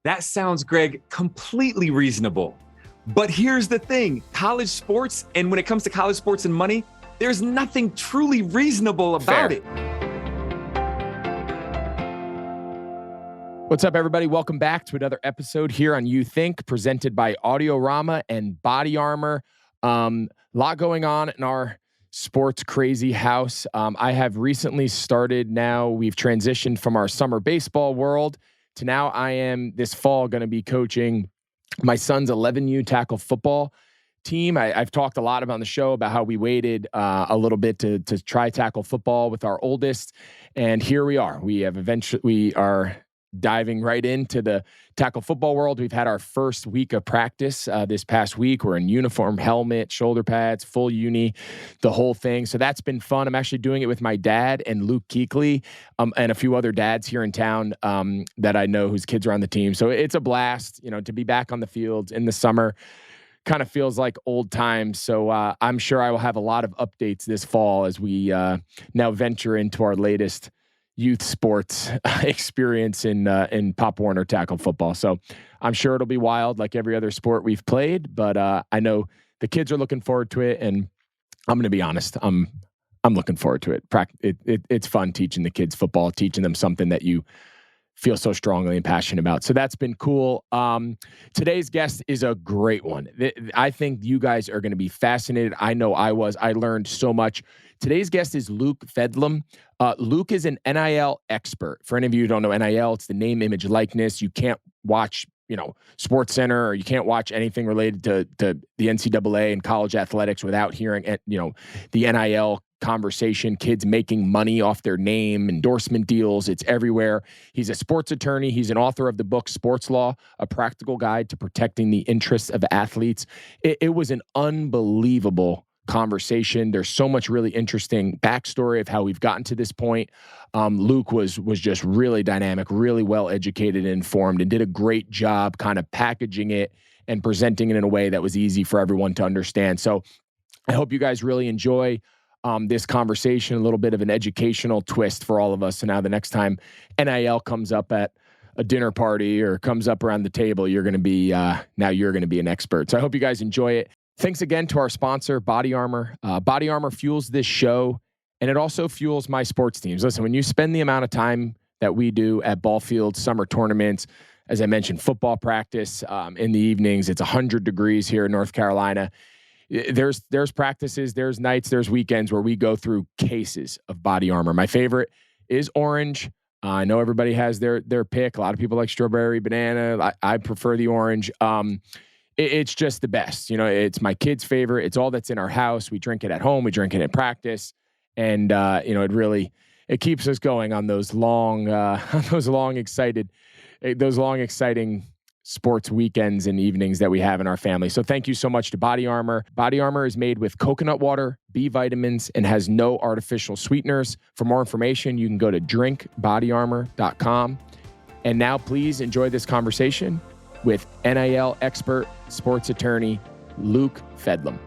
That sounds, Greg, completely reasonable. But here's the thing, college sports, and when it comes to college sports and money, there's nothing truly reasonable about it. What's up, everybody? Welcome back to another episode here on You Think, presented by Audiorama and Body Armor. Lot going on in our sports crazy house. I have recently started now. We've transitioned from our summer baseball world to now I am this fall going to be coaching my son's 11U tackle football team. I've talked a lot about on the show about how we waited a little bit to try tackle football with our oldest. And here we are. We are diving right into the tackle football world. We've had our first week of practice this past week. We're in uniform, helmet, shoulder pads, full uni, the whole thing. So that's been fun. I'm actually doing it with my dad and Luke Kuechly and a few other dads here in town that I know whose kids are on the team. So it's a blast, to be back on the field in the summer. Kind of feels like old times. So I'm sure I will have a lot of updates this fall as we now venture into our latest youth sports experience in Pop Warner tackle football. So I'm sure it'll be wild like every other sport we've played, but I know the kids are looking forward to it, and I'm going to be honest, I'm looking forward to it. It's fun teaching the kids football, teaching them something that you feel so strongly and passionate about. So that's been cool. Today's guest is a great one. I think you guys are going to be fascinated. I know I was. I learned so much. Today's guest is Luke Fedlam. Luke is an NIL expert. For any of you who don't know NIL, it's the name, image, likeness. You can't watch, Sports Center, or you can't watch anything related to the NCAA and college athletics without hearing, the NIL conversation, kids making money off their name, endorsement deals. It's everywhere. He's a sports attorney. He's an author of the book Sports Law, A Practical Guide to Protecting the Interests of Athletes. It was an unbelievable conversation. There's so much really interesting backstory of how we've gotten to this point. Luke was just really dynamic, really well educated and informed, and did a great job kind of packaging it and presenting it in a way that was easy for everyone to understand. So I hope you guys really enjoy this conversation, a little bit of an educational twist for all of us. So now the next time NIL comes up at a dinner party or comes up around the table, you're going to be an expert. So I hope you guys enjoy it. Thanks again to our sponsor, Body Armor. Body Armor fuels this show, and it also fuels my sports teams. Listen, when you spend the amount of time that we do at ball fields, summer tournaments, as I mentioned, football practice in the evenings, it's 100 degrees here in North Carolina. There's practices, there's nights, there's weekends where we go through cases of Body Armor. My favorite is orange. I know everybody has their pick. A lot of people like strawberry, banana. I prefer the orange. It's just the best. It's my kid's favorite. It's all that's in our house. We drink it at home. We drink it at practice. And, it keeps us going on those long, exciting sports weekends and evenings that we have in our family. So thank you so much to Body Armor. Body Armor is made with coconut water, B vitamins, and has no artificial sweeteners. For more information, you can go to drinkbodyarmor.com. And now please enjoy this conversation with NIL expert, sports attorney, Luke Fedlam.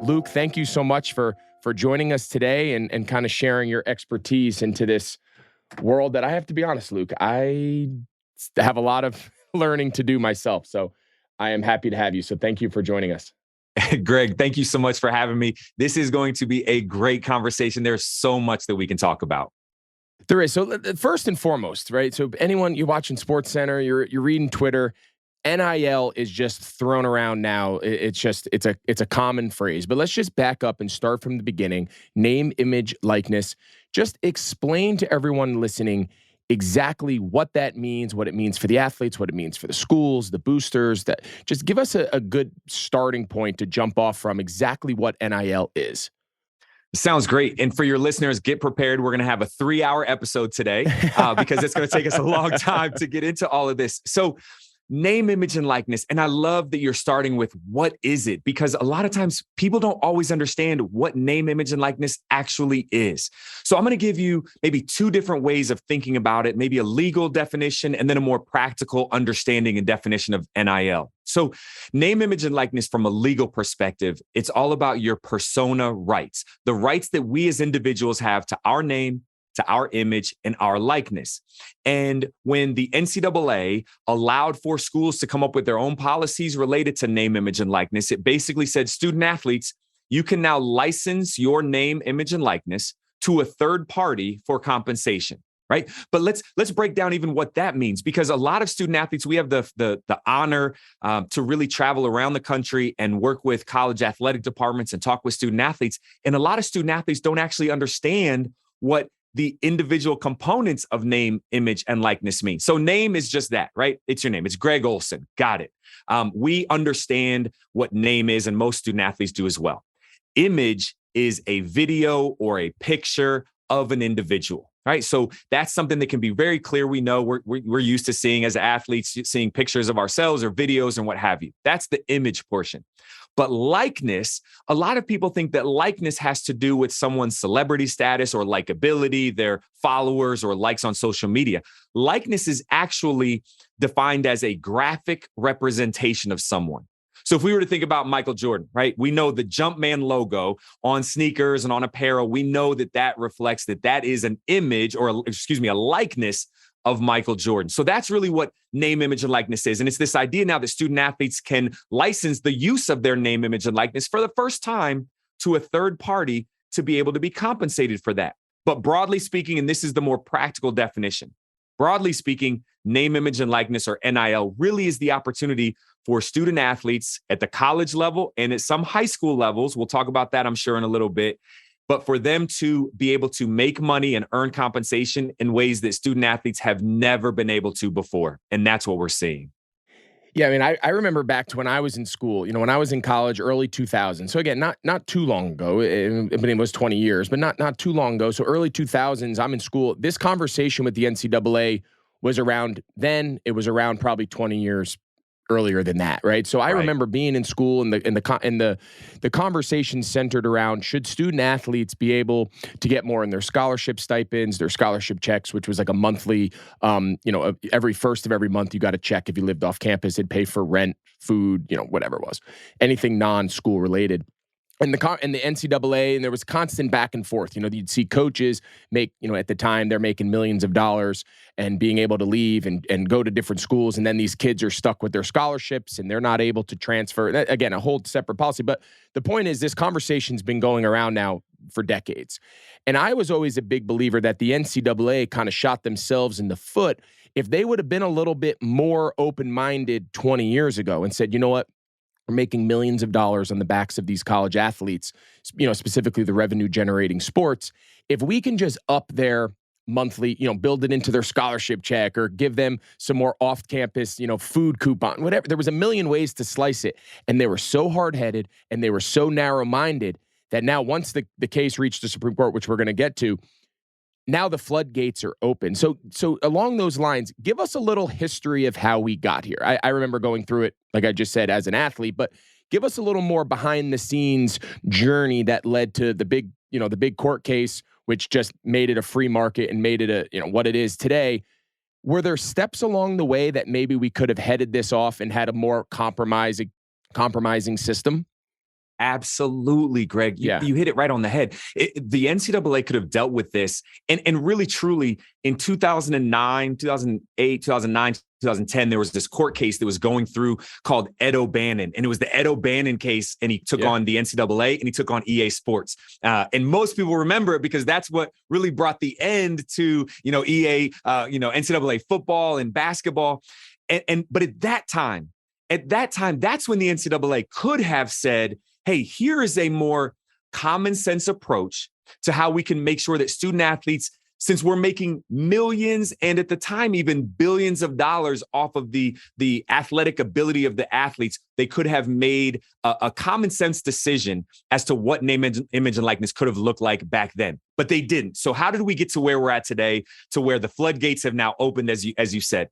Luke, thank you so much for joining us today and kind of sharing your expertise into this world that I have to be honest, Luke, I have a lot of learning to do myself. So I am happy to have you. So thank you for joining us. Greg, thank you so much for having me. This is going to be a great conversation. There's so much that we can talk about. There is. So first and foremost, right? So anyone you're watching Sports Center, you're reading Twitter, NIL is just thrown around now. It's a common phrase, but let's just back up and start from the beginning. Name, image, likeness. Just explain to everyone listening exactly what that means, what it means for the athletes, what it means for the schools, the boosters. Just give us a good starting point to jump off from exactly what NIL is. Sounds great. And for your listeners, get prepared. We're going to have a 3-hour episode today because it's going to take us a long time to get into all of this. So name, image, and likeness. And I love that you're starting with what is it? Because a lot of times people don't always understand what name, image, and likeness actually is. So I'm going to give you maybe 2 different ways of thinking about it, maybe a legal definition and then a more practical understanding and definition of NIL. So name, image, and likeness from a legal perspective, it's all about your persona rights, the rights that we as individuals have to our name, to our image and our likeness. And when the NCAA allowed for schools to come up with their own policies related to name, image, and likeness, it basically said, student athletes, you can now license your name, image, and likeness to a third party for compensation. Right. But let's break down even what that means, because a lot of student athletes, we have the honor to really travel around the country and work with college athletic departments and talk with student athletes. And a lot of student athletes don't actually understand what the individual components of name, image, and likeness mean. So name is just that, right? It's your name. It's Greg Olson. Got it. We understand what name is, and most student athletes do as well. Image is a video or a picture of an individual. Right. So that's something that can be very clear. We know we're used to seeing as athletes, seeing pictures of ourselves or videos and what have you. That's the image portion. But likeness, a lot of people think that likeness has to do with someone's celebrity status or likability, their followers or likes on social media. Likeness is actually defined as a graphic representation of someone. So if we were to think about Michael Jordan, right, we know the Jumpman logo on sneakers and on apparel, we know that reflects that is an image or, a likeness of Michael Jordan. So that's really what name, image, and likeness is. And it's this idea now that student athletes can license the use of their name, image, and likeness for the first time to a third party to be able to be compensated for that. But broadly speaking, and this is the more practical definition, broadly speaking, name, image, and likeness, or NIL, really is the opportunity for student athletes at the college level and at some high school levels. We'll talk about that, I'm sure, in a little bit. But for them to be able to make money and earn compensation in ways that student athletes have never been able to before. And that's what we're seeing. Yeah, I mean, I remember back to when I was in school, when I was in college, early 2000s. So again, not too long ago, but it was 20 years, but not too long ago. So early 2000s, I'm in school. This conversation with the NCAA was around then. It was around probably 20 years earlier than that, right? So I remember being in school, and the conversation centered around, should student athletes be able to get more in their scholarship stipends, their scholarship checks, which was like a monthly, every first of every month you got a check if you lived off campus. It'd pay for rent, food, whatever it was, anything non-school related. And the NCAA, and there was constant back and forth. You'd see coaches make, at the time they're making millions of dollars and being able to leave and go to different schools. And then these kids are stuck with their scholarships and they're not able to transfer. Again, a whole separate policy. But the point is, this conversation's been going around now for decades. And I was always a big believer that the NCAA kind of shot themselves in the foot if they would have been a little bit more open-minded 20 years ago and said, you know what? We're making millions of dollars on the backs of these college athletes, specifically the revenue generating sports. If we can just up their monthly, build it into their scholarship check or give them some more off campus, food coupon, whatever. There was a million ways to slice it. And they were so hard headed and they were so narrow minded that now once the case reached the Supreme Court, which we're going to get to, now the floodgates are open. So along those lines, give us a little history of how we got here. I remember going through it, like I just said, as an athlete, but give us a little more behind the scenes journey that led to the big court case, which just made it a free market and made it what it is today. Were there steps along the way that maybe we could have headed this off and had a more compromising system? Absolutely, Greg. You hit it right on the head. The NCAA could have dealt with this and really, truly, in 2009, 2008, 2009, 2010, there was this court case that was going through called Ed O'Bannon. And it was the Ed O'Bannon case. And he took on the NCAA and he took on EA Sports. And most people remember it because that's what really brought the end to, EA, NCAA football and basketball. But at that time, that's when the NCAA could have said, hey, here is a more common sense approach to how we can make sure that student athletes, since we're making millions and at the time even billions of dollars off of the athletic ability of the athletes, they could have made a common sense decision as to what name, image, and likeness could have looked like back then. But they didn't. So how did we get to where we're at today, to where the floodgates have now opened, as you said?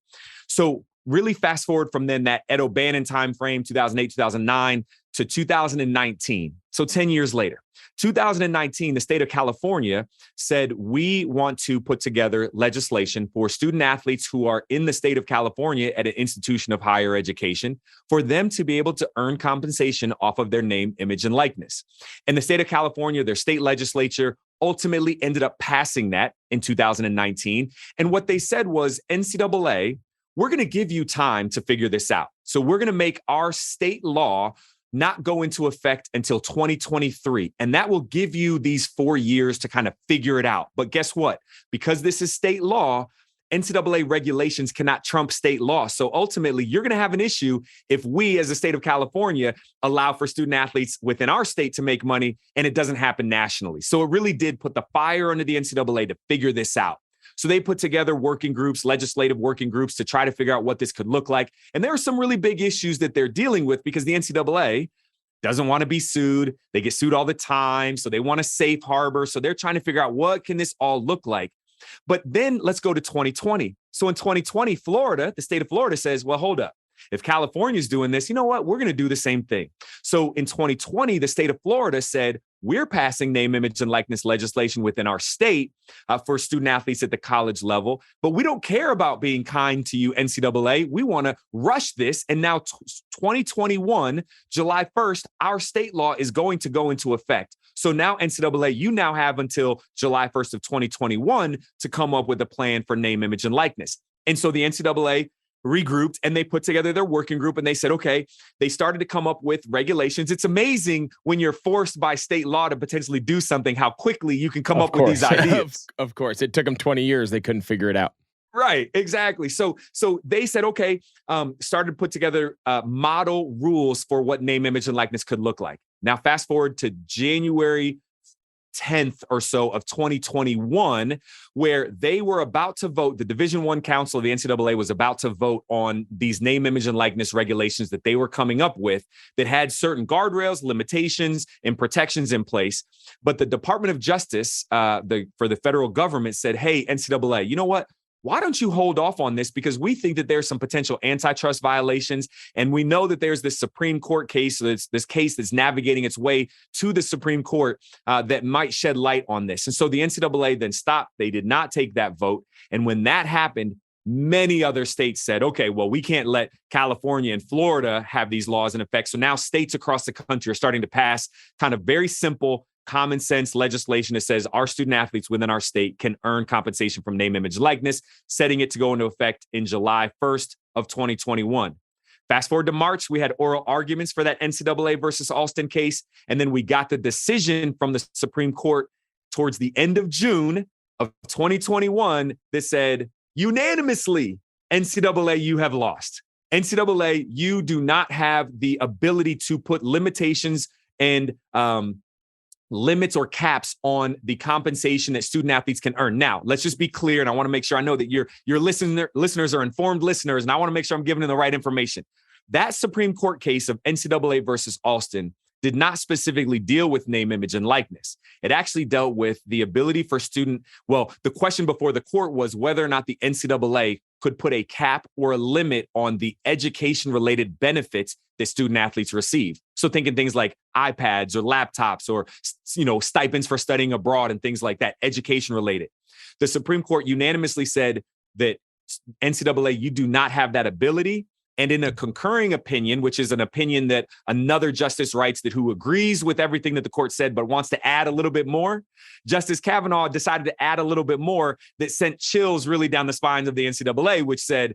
So really fast forward from then, that Ed O'Bannon timeframe, 2008, 2009 to 2019. So 10 years later, 2019, the state of California said, we want to put together legislation for student athletes who are in the state of California at an institution of higher education for them to be able to earn compensation off of their name, image, and likeness. And the state of California, their state legislature, ultimately ended up passing that in 2019. And what they said was, NCAA, we're going to give you time to figure this out. So we're going to make our state law not go into effect until 2023. And that will give you these 4 years to kind of figure it out. But guess what? Because this is state law, NCAA regulations cannot trump state law. So ultimately, you're going to have an issue if we, as the state of California, allow for student athletes within our state to make money and it doesn't happen nationally. So it really did put the fire under the NCAA to figure this out. So they put together working groups, legislative working groups, to try to figure out what this could look like. And there are some really big issues that they're dealing with because the NCAA doesn't want to be sued. They get sued all the time. So they want a safe harbor. So they're trying to figure out what can this all look like. But then let's go to 2020. So in 2020, Florida, the state of Florida says, well, hold up. If California's doing this, you know what? We're going to do the same thing. So in 2020, the state of Florida said, we're passing name, image, and likeness legislation within our state for student athletes at the college level. But we don't care about being kind to you, NCAA. We want to rush this. And now 2021, July 1st, our state law is going to go into effect. So now NCAA, you now have until July 1st of 2021 to come up with a plan for name, image, and likeness. And so the NCAA regrouped and they put together their working group and they said, okay, they started to come up with regulations. It's amazing when you're forced by state law to potentially do something, how quickly you can come up with these ideas. Of course. It took them 20 years. They couldn't figure it out. Right, exactly. So they said, okay, started to put together model rules for what name, image, and likeness could look like. Now, fast forward to January 10th or so of 2021, where they were about to vote. The Division I Council of the NCAA was about to vote on these name, image, and likeness regulations that they were coming up with that had certain guardrails, limitations, and protections in place. But the Department of Justice for the federal government said, hey, NCAA, you know what? Why don't you hold off on this? Because we think that there's some potential antitrust violations. And we know that there's this Supreme Court case, this case that's navigating its way to the Supreme Court that might shed light on this. And so the NCAA then stopped. They did not take that vote. And when that happened, many other states said, okay, well, we can't let California and Florida have these laws in effect. So now states across the country are starting to pass kind of very simple, common sense legislation that says our student athletes within our state can earn compensation from name, image, likeness, setting it to go into effect in July 1st of 2021. Fast forward to March, we had oral arguments for that NCAA versus Alston case. And then we got the decision from the Supreme Court towards the end of June of 2021 that said, unanimously, NCAA, you have lost. NCAA, you do not have the ability to put limitations and limits or caps on the compensation that student athletes can earn. Now, let's just be clear, and I want to make sure I know that your listeners are informed listeners, and I want to make sure I'm giving them the right information. That Supreme Court case of NCAA versus Alston did not specifically deal with name, image, and likeness. It actually dealt with the ability for the question before the court was whether or not the NCAA could put a cap or a limit on the education-related benefits that student athletes receive. So thinking things like iPads or laptops or, stipends for studying abroad and things like that, education-related. The Supreme Court unanimously said that NCAA, you do not have that ability. And in a concurring opinion, which is an opinion that another justice writes that who agrees with everything that the court said, but wants to add a little bit more, Justice Kavanaugh decided to add a little bit more that sent chills really down the spines of the NCAA, which said,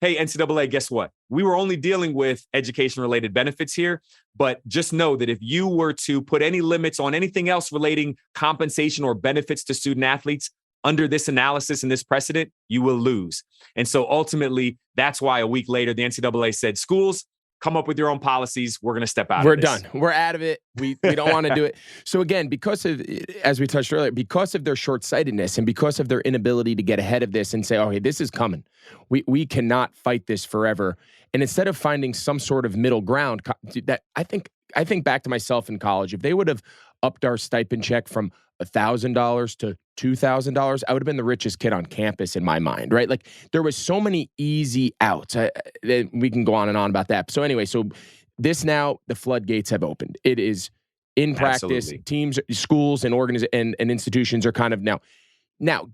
hey, NCAA, guess what? We were only dealing with education-related benefits here, but just know that if you were to put any limits on anything else relating compensation or benefits to student athletes, under this analysis and this precedent, you will lose. And so ultimately, that's why a week later, the NCAA said, schools, come up with your own policies. We're going to step out of this. We're done. We're out of it. We don't want to do it. So again, because of, as we touched earlier, because of their short-sightedness and because of their inability to get ahead of this and say, oh, hey, this is coming. We cannot fight this forever. And instead of finding some sort of middle ground, that I think back to myself in college, if they would have upped our stipend check from $1,000 to $2,000, I would have been the richest kid on campus in my mind, right? Like there was so many easy outs. We can go on and on about that. So anyway, this now, the floodgates have opened. It is in practice. Absolutely. Teams, schools, and and institutions are kind of now.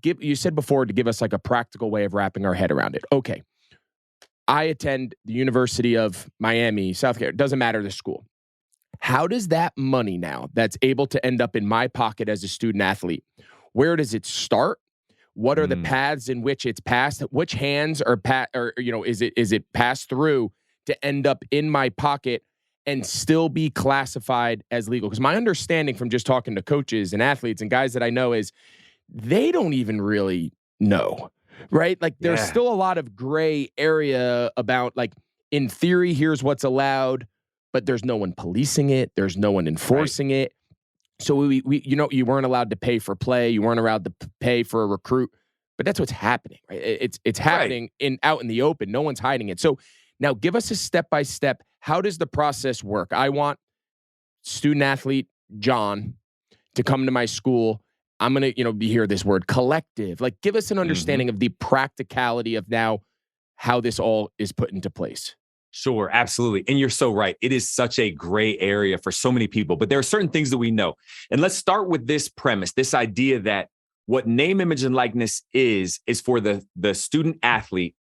You said before to give us like a practical way of wrapping our head around it. Okay, I attend the University of Miami, South Carolina. Doesn't matter the school. How does that money now that's able to end up in my pocket as a student athlete, where does it start? What are the paths in which it's passed? Which hands are is it passed through to end up in my pocket and still be classified as legal? Because my understanding from just talking to coaches and athletes and guys that I know is they don't even really know, right? Like there's still a lot of gray area about, like, in theory, here's what's allowed, but there's no one policing it. There's no one enforcing it. So we you weren't allowed to pay for play. You weren't allowed to pay for a recruit, but that's what's happening, right? It's happening out in the open. No one's hiding it. So now give us a step-by-step. How does the process work? I want student athlete John to come to my school. I'm going to, be hear this word collective. Like, give us an understanding of the practicality of now how this all is put into place. Sure, absolutely. And you're so right. It is such a gray area for so many people, but there are certain things that we know. And let's start with this premise, this idea that what name, image, and likeness is for the student athlete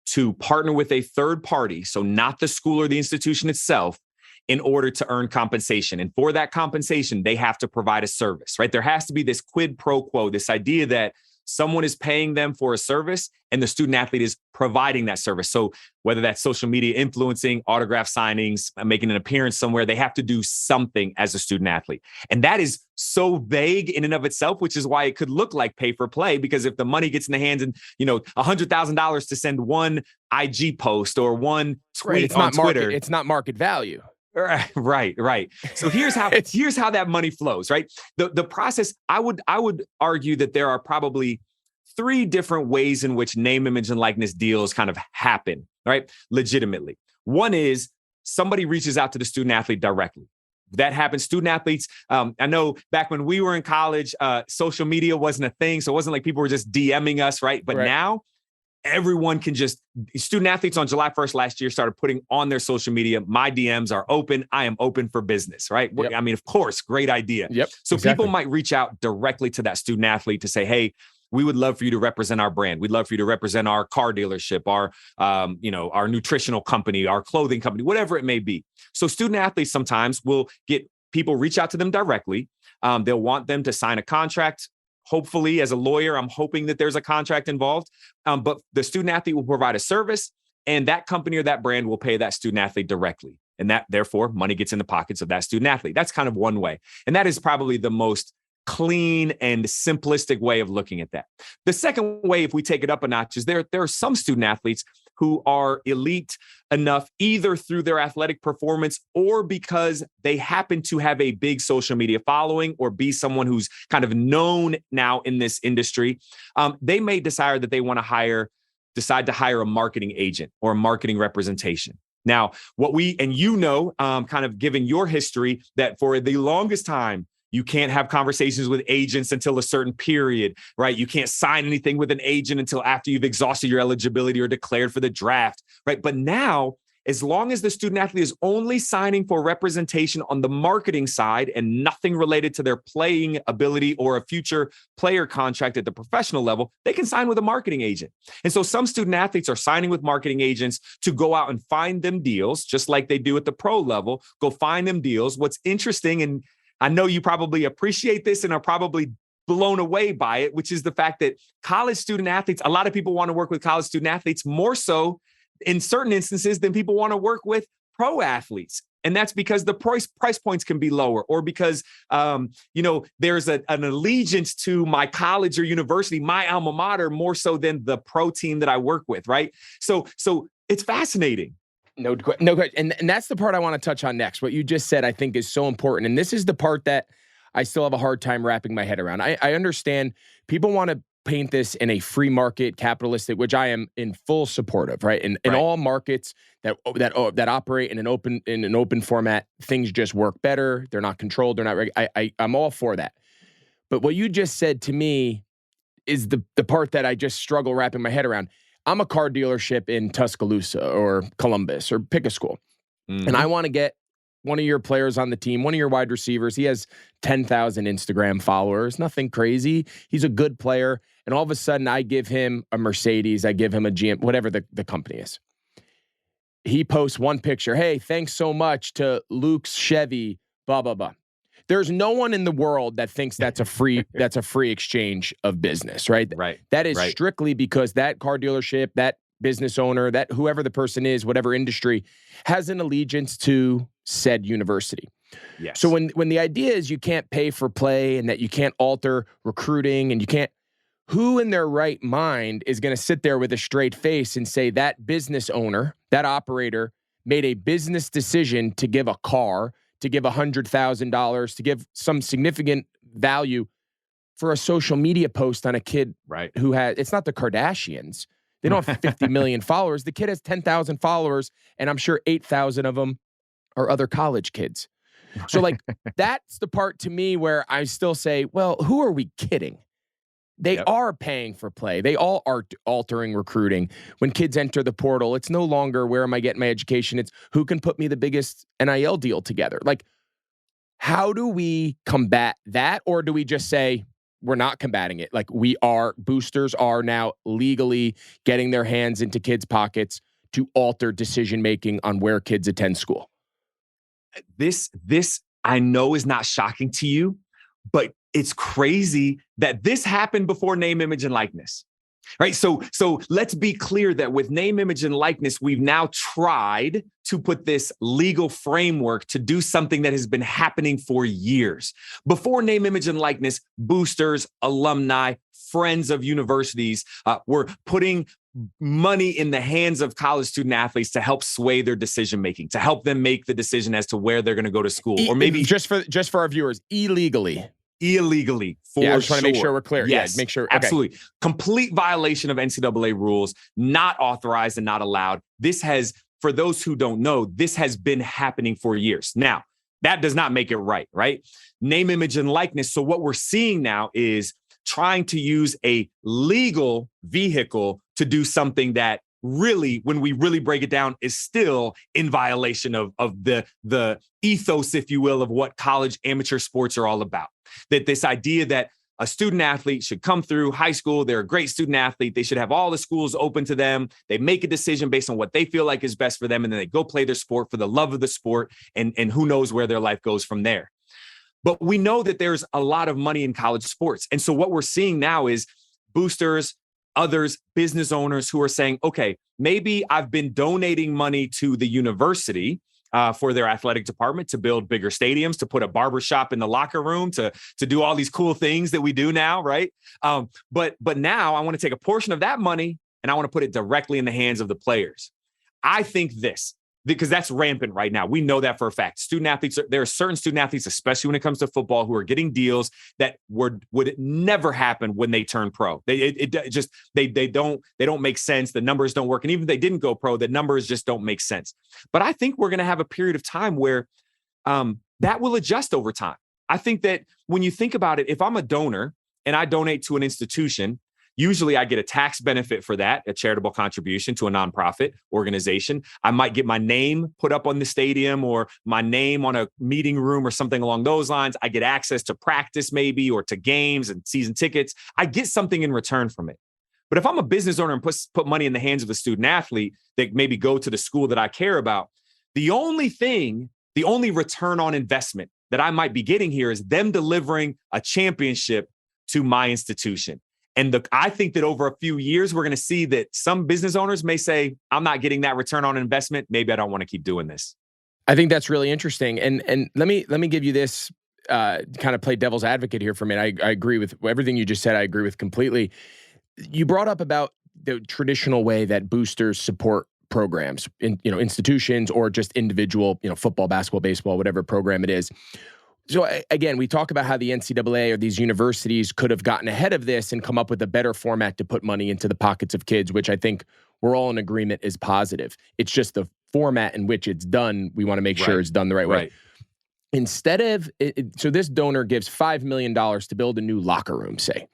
to partner with a third party, so not the school or the institution itself, in order to earn compensation. And for that compensation, they have to provide a service, right? There has to be this quid pro quo, this idea that someone is paying them for a service and the student athlete is providing that service. So whether that's social media influencing, autograph signings, making an appearance somewhere, they have to do something as a student athlete. And that is so vague in and of itself, which is why it could look like pay for play, because if the money gets in the hands and, $100,000 to send one IG post or one tweet on Twitter. It's not market value. Right. So here's how that money flows, right? The process, I would argue that there are probably 3 different ways in which name, image, and likeness deals kind of happen, right? Legitimately. One is somebody reaches out to the student athlete directly. That happens. Student athletes, I know back when we were in college, social media wasn't a thing. So it wasn't like people were just DMing us, right? But now everyone can student athletes on July 1st last year started putting on their social media, my DMs are open. I am open for business, right? Yep. I mean, of course, great idea. Yep. So people might reach out directly to that student athlete to say, hey, we would love for you to represent our brand. We'd love for you to represent our car dealership, our nutritional company, our clothing company, whatever it may be. So student athletes sometimes will get people reach out to them directly. They'll want them to sign a contract. Hopefully, as a lawyer, I'm hoping that there's a contract involved, but the student athlete will provide a service and that company or that brand will pay that student athlete directly. And that, therefore, money gets in the pockets of that student athlete. That's kind of one way. And that is probably the most clean and simplistic way of looking at that. The second way, if we take it up a notch, is there are some student athletes who are elite enough either through their athletic performance or because they happen to have a big social media following or be someone who's kind of known now in this industry. They may decide that they want to decide to hire a marketing agent or a marketing representation. Now, kind of given your history, that for the longest time, you can't have conversations with agents until a certain period, right? You can't sign anything with an agent until after you've exhausted your eligibility or declared for the draft, right? But now, as long as the student athlete is only signing for representation on the marketing side and nothing related to their playing ability or a future player contract at the professional level, they can sign with a marketing agent. And so some student athletes are signing with marketing agents to go out and find them deals, just like they do at the pro level, go find them deals. What's interesting, and I know you probably appreciate this and are probably blown away by it, which is the fact that college student athletes, a lot of people want to work with college student athletes more so in certain instances than people want to work with pro athletes. And that's because the price points can be lower, or because, there's an allegiance to my college or university, my alma mater, more so than the pro team that I work with, right? So it's fascinating. No, and that's the part I want to touch on next. What you just said, I think, is so important. And this is the part that I still have a hard time wrapping my head around. I understand people want to paint this in a free market, capitalistic, which I am in full support of, right? In all markets that operate in an open format, things just work better. They're not controlled. They're not. I'm all for that. But what you just said to me is the part that I just struggle wrapping my head around. I'm a car dealership in Tuscaloosa or Columbus or pick a school. And I want to get one of your players on the team, one of your wide receivers. He has 10,000 Instagram followers, nothing crazy. He's a good player. And all of a sudden I give him a Mercedes, I give him a GM, whatever the company is. He posts one picture. Hey, thanks so much to Luke's Chevy blah, blah, blah. There's no one in the world that thinks that's a free exchange of business, right? Right. That is right. strictly because that car dealership, that business owner, that whoever the person is, whatever industry, has an allegiance to said university. Yes. So when the idea is you can't pay for play and that you can't alter recruiting and you can't, who in their right mind is going to sit there with a straight face and say that business owner, that operator made a business decision to give a car, to give $100,000, to give some significant value for a social media post on a kid right. who has, it's not the Kardashians. They don't have 50 million followers. The kid has 10,000 followers, and I'm sure 8,000 of them are other college kids. So like, that's the part to me where I still say, well, who are we kidding? They are paying for play. They all are altering recruiting. When kids enter the portal, it's no longer where am I getting my education? It's who can put me the biggest NIL deal together. Like, how do we combat that? Or do we just say we're not combating it? Like boosters are now legally getting their hands into kids' pockets to alter decision-making on where kids attend school. This I know is not shocking to you, but it's crazy that this happened before name, image, and likeness, right? So let's be clear that with name, image, and likeness, we've now tried to put this legal framework to do something that has been happening for years. Before name, image, and likeness, boosters, alumni, friends of universities were putting money in the hands of college student athletes to help sway their decision making, to help them make the decision as to where they're going to go to school, or maybe just for our viewers, illegally, for I just want to make sure we're clear. Yes, make sure. Absolutely. Complete violation of NCAA rules, not authorized and not allowed. This has, for those who don't know, this has been happening for years. Now, that does not make it right? Name, image, and likeness. So what we're seeing now is trying to use a legal vehicle to do something that really, when we really break it down, is still in violation of the ethos, if you will, of what college amateur sports are all about. That this idea that a student athlete should come through high school, they're a great student athlete, they should have all the schools open to them, they make a decision based on what they feel like is best for them, and then they go play their sport for the love of the sport, and who knows where their life goes from there. But we know that there's a lot of money in college sports. And so what we're seeing now is boosters, others, business owners who are saying, okay, maybe I've been donating money to the university for their athletic department to build bigger stadiums, to put a barbershop in the locker room, to do all these cool things that we do now, right? But now I want to take a portion of that money and I want to put it directly in the hands of the players. I think this, because that's rampant right now. We know that for a fact. Student athletes, there are certain student athletes, especially when it comes to football, who are getting deals that would never happen when they turn pro. They don't make sense. The numbers don't work. And even if they didn't go pro, the numbers just don't make sense. But I think we're going to have a period of time where that will adjust over time. I think that when you think about it, if I'm a donor and I donate to an institution, usually I get a tax benefit for that, a charitable contribution to a nonprofit organization. I might get my name put up on the stadium or my name on a meeting room or something along those lines. I get access to practice maybe, or to games and season tickets. I get something in return from it. But if I'm a business owner and put money in the hands of a student athlete that maybe go to the school that I care about, the only return on investment that I might be getting here is them delivering a championship to my institution. And I think that over a few years, we're going to see that some business owners may say, I'm not getting that return on investment. Maybe I don't want to keep doing this. I think that's really interesting. And let me give you this kind of play devil's advocate here for a minute. I agree with everything you just said. I agree with completely. You brought up about the traditional way that boosters support programs in, institutions or just individual, football, basketball, baseball, whatever program it is. So again, we talk about how the NCAA or these universities could have gotten ahead of this and come up with a better format to put money into the pockets of kids, which I think we're all in agreement is positive. It's just the format in which it's done. We want to make sure it's done the right way. Instead of, so this donor gives $5 million to build a new locker room, say.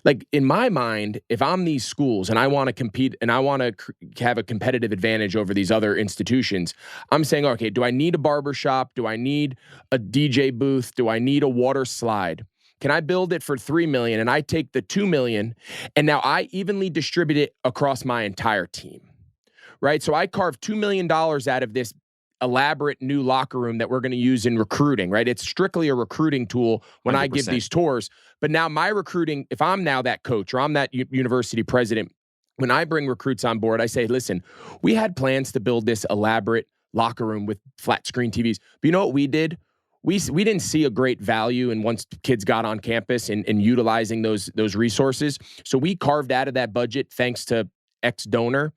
Like in my mind, if I'm these schools and I want to compete and I want to have a competitive advantage over these other institutions, I'm saying, okay, do I need a barbershop? Do I need a DJ booth? Do I need a water slide? Can I build it for $3 million and I take the $2 million and now I evenly distribute it across my entire team, right? So I carve $2 million out of this elaborate new locker room that we're going to use in recruiting, right? It's strictly a recruiting tool when I give 100%. these tours. But now my recruiting, if I'm now that coach or I'm that university president, when I bring recruits on board, I say, listen, we had plans to build this elaborate locker room with flat screen TVs. But you know what we did? We didn't see a great value in once kids got on campus and utilizing those resources. So we carved out of that budget thanks to X donor.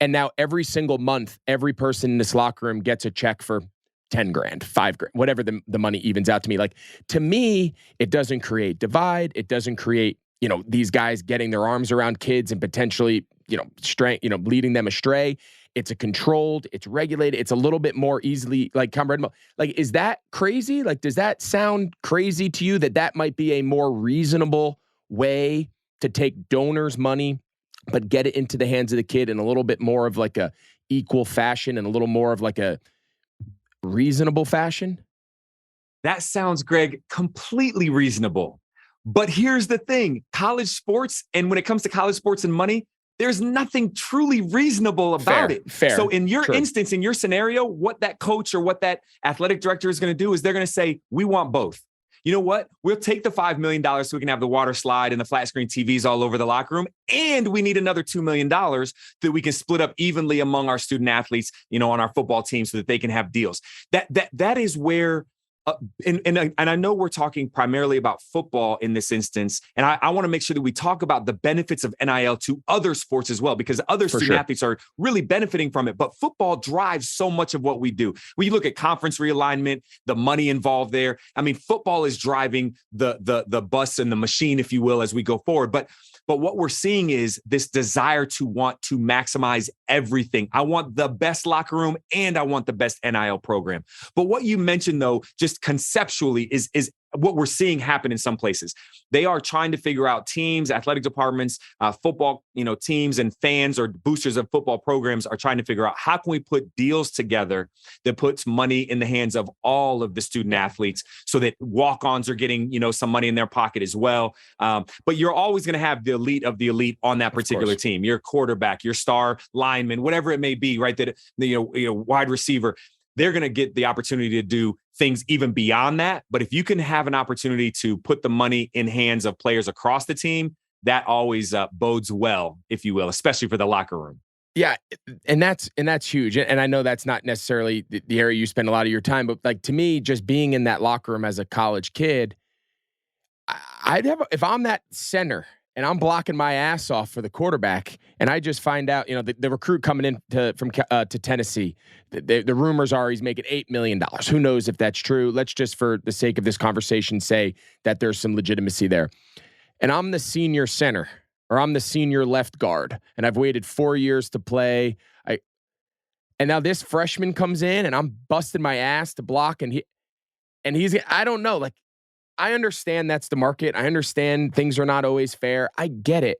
And now every single month, every person in this locker room gets a check for 10 grand, 5 grand, whatever the money evens out to me. Like, to me, it doesn't create divide. It doesn't create, these guys getting their arms around kids and potentially, leading them astray. It's a controlled, it's regulated. It's a little bit more easily comprehensible. Like, is that crazy? Like, does that sound crazy to you that might be a more reasonable way to take donors' money, but get it into the hands of the kid in a little bit more of like a equal fashion and a little more of like a reasonable fashion? That sounds, Greg, completely reasonable. But here's the thing, college sports, and when it comes to college sports and money, there's nothing truly reasonable about it. Fair. So in your True. instance, in your scenario, what that coach or what that athletic director is going to do is they're going to say, we want both. You know what? We'll take the $5 million so we can have the water slide and the flat screen TVs all over the locker room. And we need another $2 million that we can split up evenly among our student athletes, on our football team so that they can have deals. That is where, and I know we're talking primarily about football in this instance. And I want to make sure that we talk about the benefits of NIL to other sports as well, because other student athletes are really benefiting from it. But football drives so much of what we do. When you look at conference realignment, the money involved there, I mean, football is driving the bus and the machine, if you will, as we go forward. But what we're seeing is this desire to want to maximize everything. I want the best locker room and I want the best NIL program. But what you mentioned, though, just conceptually is what we're seeing happen in some places. They are trying to figure out teams, athletic departments, football, teams and fans or boosters of football programs are trying to figure out how can we put deals together that puts money in the hands of all of the student athletes so that walk-ons are getting, some money in their pocket as well. But you're always going to have the elite of the elite on that particular team, your quarterback, your star lineman, whatever it may be, right? That, wide receiver. They're going to get the opportunity to do things even beyond that. But if you can have an opportunity to put the money in hands of players across the team, that always bodes well, if you will, especially for the locker room. Yeah. And that's huge. And I know that's not necessarily the area you spend a lot of your time, but like, to me, just being in that locker room as a college kid, if I'm that center and I'm blocking my ass off for the quarterback, and I just find out, the recruit coming in to Tennessee, the rumors are he's making $8 million. Who knows if that's true? Let's just, for the sake of this conversation, say that there's some legitimacy there. And I'm the senior center, or I'm the senior left guard, and I've waited 4 years to play. And now this freshman comes in, and I'm busting my ass to block, and he's, I don't know, like, I understand that's the market. I understand things are not always fair. I get it.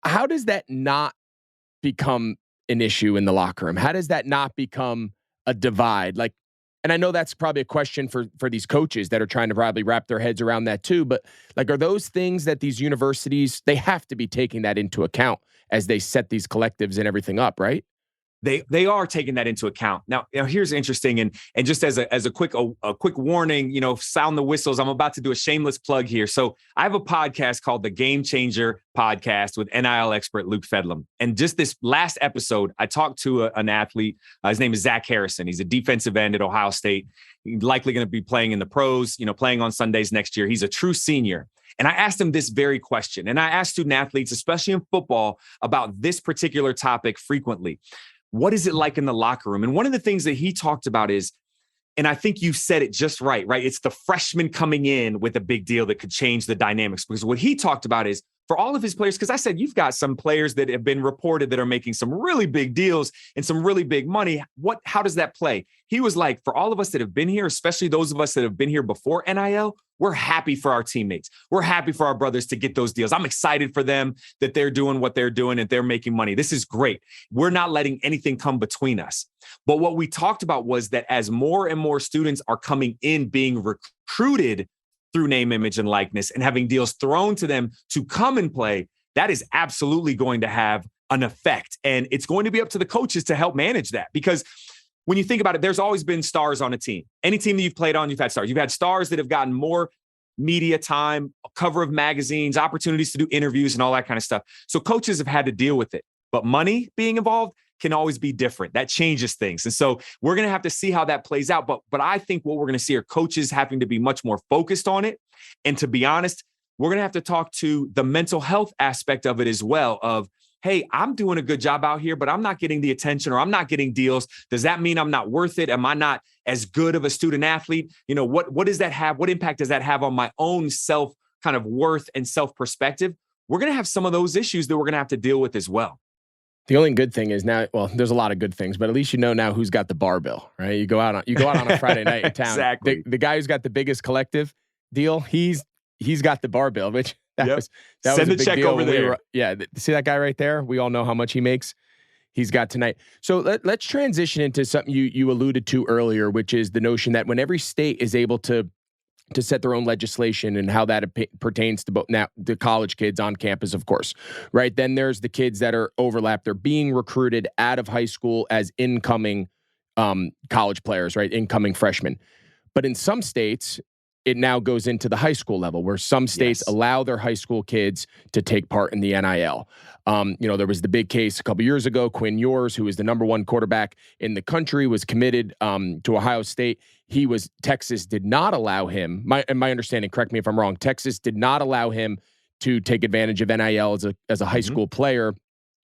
How does that not become an issue in the locker room? How does that not become a divide? Like, and I know that's probably a question for these coaches that are trying to probably wrap their heads around that too. But like, are those things that these universities, they have to be taking that into account as they set these collectives and everything up, right? They are taking that into account. Now here's interesting, and just as a quick warning, sound the whistles. I'm about to do a shameless plug here. So I have a podcast called the Game Changer Podcast with NIL expert Luke Fedlam. And just this last episode, I talked to an athlete. His name is Zach Harrison. He's a defensive end at Ohio State. He's likely going to be playing in the pros, playing on Sundays next year. He's a true senior. And I asked him this very question. And I asked student athletes, especially in football, about this particular topic frequently. What is it like in the locker room? And one of the things that he talked about is, and I think you said it just right? It's the freshman coming in with a big deal that could change the dynamics. Because what he talked about is, for all of his players, because I said, you've got some players that have been reported that are making some really big deals and some really big money. How does that play? He was like, for all of us that have been here, especially those of us that have been here before NIL, we're happy for our teammates. We're happy for our brothers to get those deals. I'm excited for them that they're doing what they're doing and they're making money. This is great. We're not letting anything come between us. But what we talked about was that as more and more students are coming in, being recruited through name, image, and likeness, and having deals thrown to them to come and play, that is absolutely going to have an effect. And it's going to be up to the coaches to help manage that, because when you think about it, there's always been stars on a team. Any team that you've played on, you've had stars. You've had stars that have gotten more media time, cover of magazines, opportunities to do interviews and all that kind of stuff. So coaches have had to deal with it. But money being involved can always be different. That changes things. And so we're going to have to see how that plays out. But I think what we're going to see are coaches having to be much more focused on it. And to be honest, we're going to have to talk to the mental health aspect of it as well of, hey, I'm doing a good job out here, but I'm not getting the attention or I'm not getting deals. Does that mean I'm not worth it? Am I not as good of a student athlete? You know, what does that have? What impact does that have on my own self kind of worth and self perspective? We're going to have some of those issues that we're going to have to deal with as well. The only good thing is now, well, there's a lot of good things, but at least you know now who's got the barbell, right? You go out on a Friday night in town. Exactly. The guy who's got the biggest collective deal, he's got the barbell, which that was Send a the big check deal over there. See that guy right there? We all know how much he makes. He's got tonight. So let's transition into something you alluded to earlier, which is the notion that when every state is able to set their own legislation and how that pertains to both now the college kids on campus, of course, right? Then there's the kids that are overlapped. They're being recruited out of high school as incoming college players, right? Incoming freshmen. But in some states, it now goes into the high school level where some states allow their high school kids to take part in the NIL. There was the big case a couple years ago, Quinn Ewers, who was the #1 quarterback in the country, was committed to Ohio State. Texas did not allow him, my understanding, correct me if I'm wrong, Texas did not allow him to take advantage of NIL as a high school player.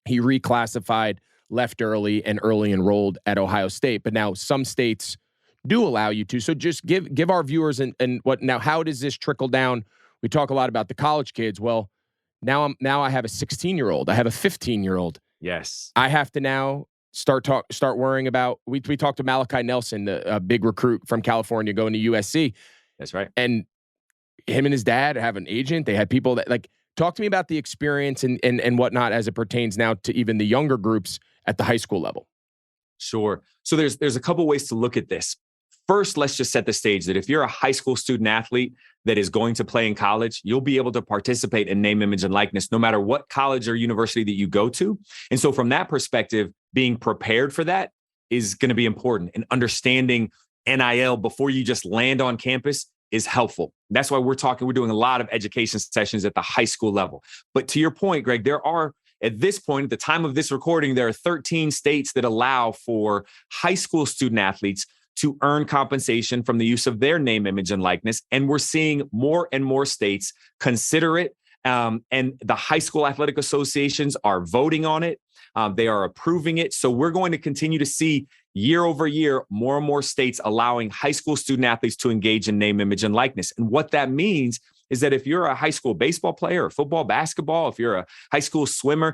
He reclassified, left early, and early enrolled at Ohio State. But now some states do allow you to. So just give our viewers and what now, how does this trickle down? We talk a lot about the college kids. Well, now I have a 16-year-old. I have a 15-year-old. Yes. I have to now start worrying about, we talked to Malachi Nelson, a big recruit from California going to USC. That's right. And him and his dad have an agent. They had people that talk to me about the experience and whatnot as it pertains now to even the younger groups at the high school level. Sure. So there's a couple ways to look at this. First, let's just set the stage that if you're a high school student athlete that is going to play in college, you'll be able to participate in name, image, and likeness no matter what college or university that you go to. And so from that perspective, being prepared for that is going to be important. And understanding NIL before you just land on campus is helpful. That's why we're doing a lot of education sessions at the high school level. But to your point, Greg, at this point, at the time of this recording, there are 13 states that allow for high school student athletes to earn compensation from the use of their name, image, and likeness. And we're seeing more and more states consider it. And the high school athletic associations are voting on it. They are approving it. So we're going to continue to see year over year, more and more states allowing high school student athletes to engage in name, image, and likeness. And what that means is that if you're a high school baseball player or football, basketball, if you're a high school swimmer,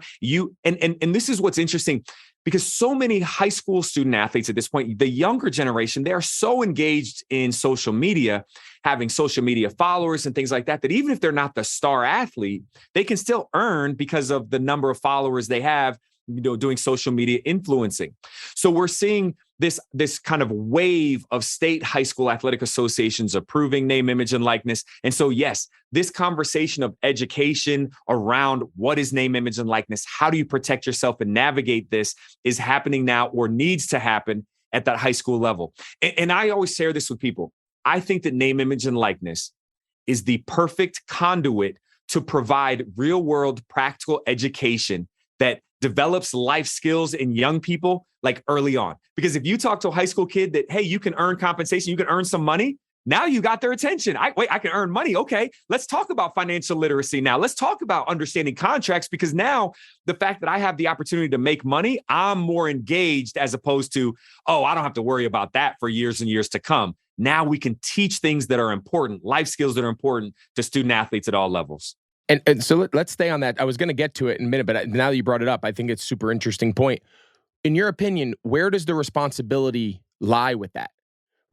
and this is what's interesting, because so many high school student athletes at this point, the younger generation, they are so engaged in social media, having social media followers and things like that, that even if they're not the star athlete, they can still earn because of the number of followers they have, doing social media influencing. So we're seeing this kind of wave of state high school athletic associations approving name, image, and likeness. And so, yes, this conversation of education around what is name, image, and likeness, how do you protect yourself and navigate this, is happening now or needs to happen at that high school level. And I always share this with people. I think that name, image, and likeness is the perfect conduit to provide real world practical education that develops life skills in young people like early on. Because if you talk to a high school kid that, hey, you can earn compensation, you can earn some money, now you got their attention. I can earn money. Okay, let's talk about financial literacy now. Let's talk about understanding contracts, because now the fact that I have the opportunity to make money, I'm more engaged, as opposed to, oh, I don't have to worry about that for years and years to come. Now we can teach things that are important, life skills that are important to student athletes at all levels. And so let's stay on that. I was going to get to it in a minute, but now that you brought it up, I think it's a super interesting point. In your opinion, where does the responsibility lie with that?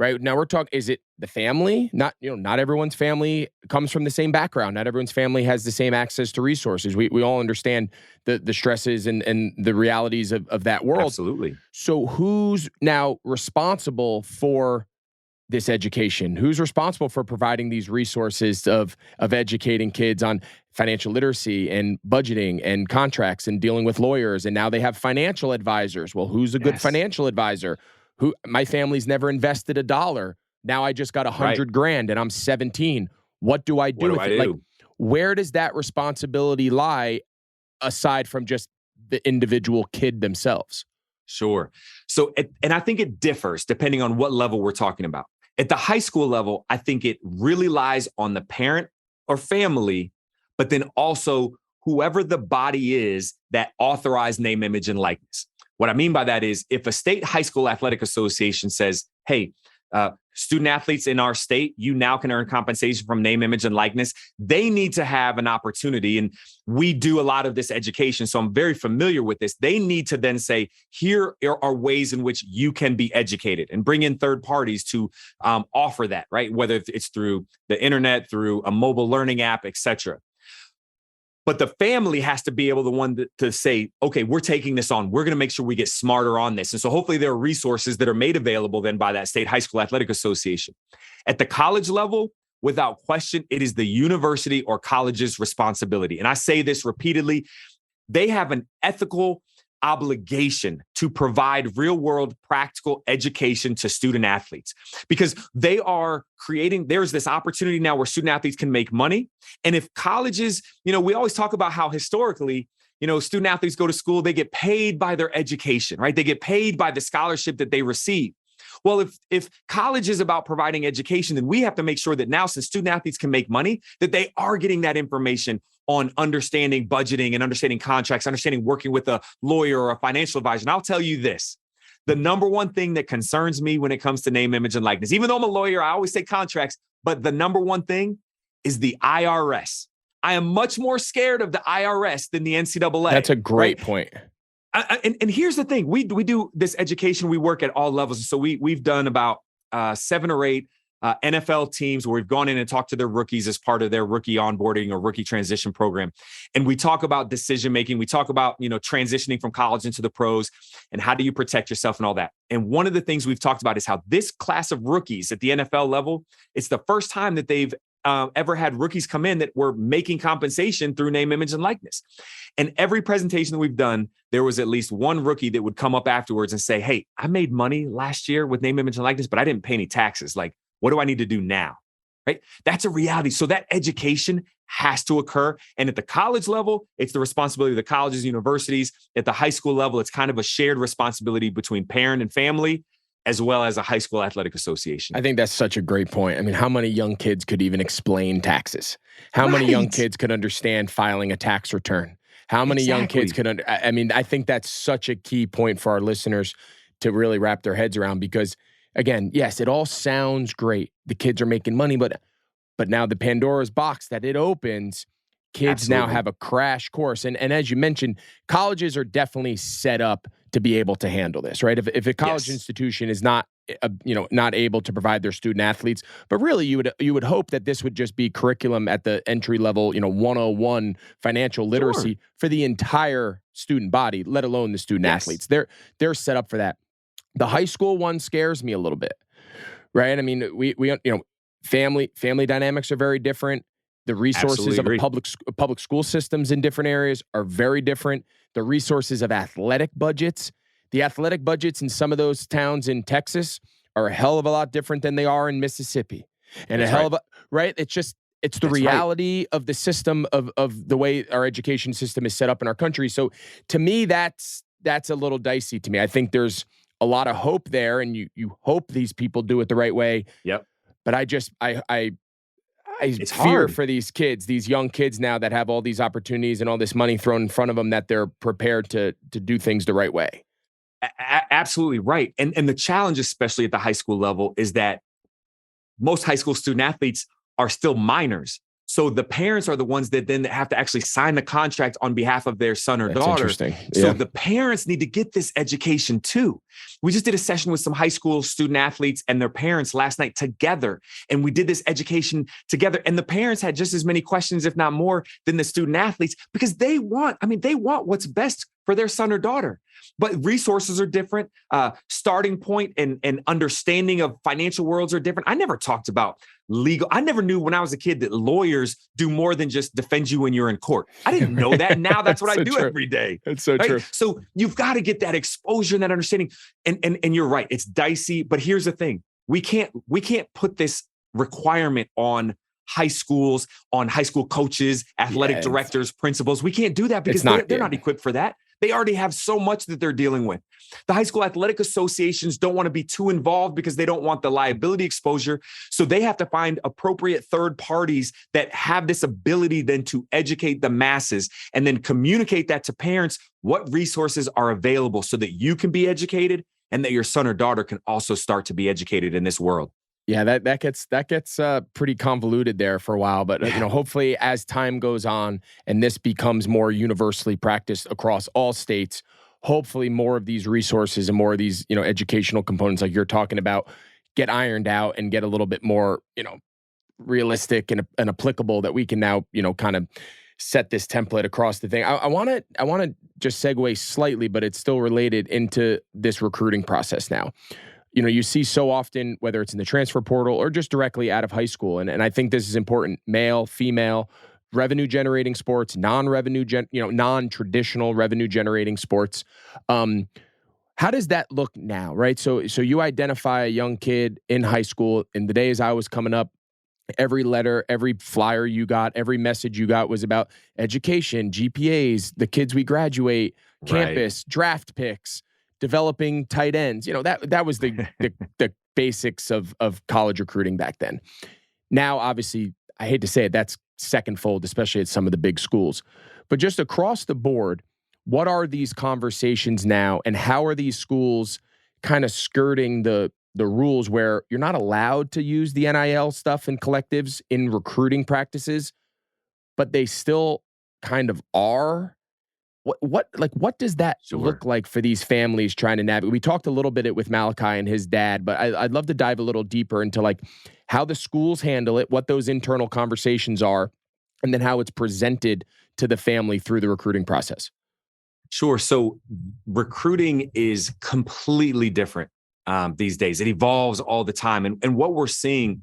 Right now, we're talking, is it the family? Not everyone's family comes from the same background. Not everyone's family has the same access to resources. We all understand the stresses and the realities of that world. Absolutely. So who's now responsible for this education? Who's responsible for providing these resources of educating kids on financial literacy and budgeting and contracts and dealing with lawyers? And now they have financial advisors. Well, who's a good financial advisor? my family's never invested $1. Now I just got $100,000 and I'm 17. What do I do with it? Like, where does that responsibility lie aside from just the individual kid themselves? Sure. So, and I think it differs depending on what level we're talking about. At the high school level, I think it really lies on the parent or family, but then also whoever the body is that authorized name, image, and likeness. What I mean by that is if a state high school athletic association says, hey, student athletes in our state, you now can earn compensation from name, image, and likeness. They need to have an opportunity. And we do a lot of this education. So I'm very familiar with this. They need to then say, here are ways in which you can be educated and bring in third parties to offer that, right? Whether it's through the internet, through a mobile learning app, et cetera. But the family has to be able to say, okay, we're taking this on. We're going to make sure we get smarter on this. And so hopefully there are resources that are made available then by that state high school athletic association. At the college level, without question, it is the university or college's responsibility. And I say this repeatedly, they have an ethical obligation to provide real world practical education to student athletes because they are creating, there's this opportunity now where student athletes can make money. And if colleges, we always talk about how historically, student athletes go to school, they get paid by their education, right? They get paid by the scholarship that they receive. Well, if college is about providing education, then we have to make sure that now, since student athletes can make money, that they are getting that information on understanding budgeting and understanding contracts, understanding working with a lawyer or a financial advisor. And I'll tell you this, the number one thing that concerns me when it comes to name, image, and likeness, even though I'm a lawyer, I always say contracts, but the number one thing is the IRS. I am much more scared of the IRS than the NCAA. That's a great point. And here's the thing, we do this education, we work at all levels. So we've done about 7 or 8 NFL teams where we've gone in and talked to their rookies as part of their rookie onboarding or rookie transition program. And we talk about decision-making. We talk about, transitioning from college into the pros and how do you protect yourself and all that. And one of the things we've talked about is how this class of rookies at the NFL level, it's the first time that they've ever had rookies come in that were making compensation through name, image, and likeness. And every presentation that we've done, there was at least one rookie that would come up afterwards and say, hey, I made money last year with name, image, and likeness, but I didn't pay any taxes. Like, what do I need to do now? Right? That's a reality. So that education has to occur. And at the college level, it's the responsibility of the colleges, universities. At the high school level, it's kind of a shared responsibility between parent and family, as well as a high school athletic association. I think that's such a great point. I mean, how many young kids could even explain taxes? How many young kids could understand filing a tax return? How many young kids could I think that's such a key point for our listeners to really wrap their heads around because, again, yes, it all sounds great. The kids are making money, but now the Pandora's box that it opens, kids now have a crash course. And as you mentioned, colleges are definitely set up to be able to handle this, right? If a college institution is not able to provide their student athletes, but really you would hope that this would just be curriculum at the entry level, 101 financial literacy for the entire student body, let alone the student athletes. They're set up for that. The high school one scares me a little bit, right? I mean, we family dynamics are very different. The resources of public school systems in different areas are very different. The resources of athletic budgets, the athletic budgets in some of those towns in Texas are a hell of a lot different than they are in Mississippi. And it's the reality of the system of the way our education system is set up in our country. So to me, that's a little dicey to me. I think there's a lot of hope there, and you hope these people do it the right way. Yep. But I fear for these kids, these young kids now that have all these opportunities and all this money thrown in front of them that they're prepared to do things the right way. Absolutely right. And the challenge, especially at the high school level, is that most high school student athletes are still minors. So the parents are the ones that then have to actually sign the contract on behalf of their son or daughter. Interesting. So the parents need to get this education too. We just did a session with some high school student athletes and their parents last night together. And we did this education together. And the parents had just as many questions, if not more, than the student athletes, because they want what's best for their son or daughter. But resources are different. Starting point and understanding of financial worlds are different. I never talked about legal. I never knew when I was a kid that lawyers do more than just defend you when you're in court. I didn't know that. Now that's what I do every day. It's so true. So you've got to get that exposure and that understanding. and you're right, it's dicey, but here's the thing. We can't put this requirement on high schools, on high school coaches, athletic directors, principals. We can't do that because they're not equipped for that. They already have so much that they're dealing with. The high school athletic associations don't want to be too involved because they don't want the liability exposure. So they have to find appropriate third parties that have this ability then to educate the masses and then communicate that to parents what resources are available so that you can be educated and that your son or daughter can also start to be educated in this world. Yeah, that gets pretty convoluted there for a while, but hopefully as time goes on and this becomes more universally practiced across all states, hopefully more of these resources and more of these educational components like you're talking about get ironed out and get a little bit more realistic and applicable, that we can now kind of set this template across the thing. I want to just segue slightly, but it's still related into this recruiting process now. You see so often, whether it's in the transfer portal or just directly out of high school, and I think this is important, male, female, revenue-generating sports, non-traditional revenue-generating sports. How does that look now, right? So you identify a young kid in high school. In the days I was coming up, every letter, every flyer you got, every message you got was about education, GPAs, the kids we graduate, campus, draft picks, developing tight ends. That was the basics of college recruiting back then. Now, obviously, I hate to say it, that's secondfold, especially at some of the big schools. But just across the board, what are these conversations now, and how are these schools kind of skirting the rules where you're not allowed to use the NIL stuff in collectives in recruiting practices, but they still kind of are? What does that look like for these families trying to navigate? We talked a little bit with Malachi and his dad, but I'd love to dive a little deeper into how the schools handle it, what those internal conversations are, and then how it's presented to the family through the recruiting process. Sure. So recruiting is completely different these days. It evolves all the time. And what we're seeing,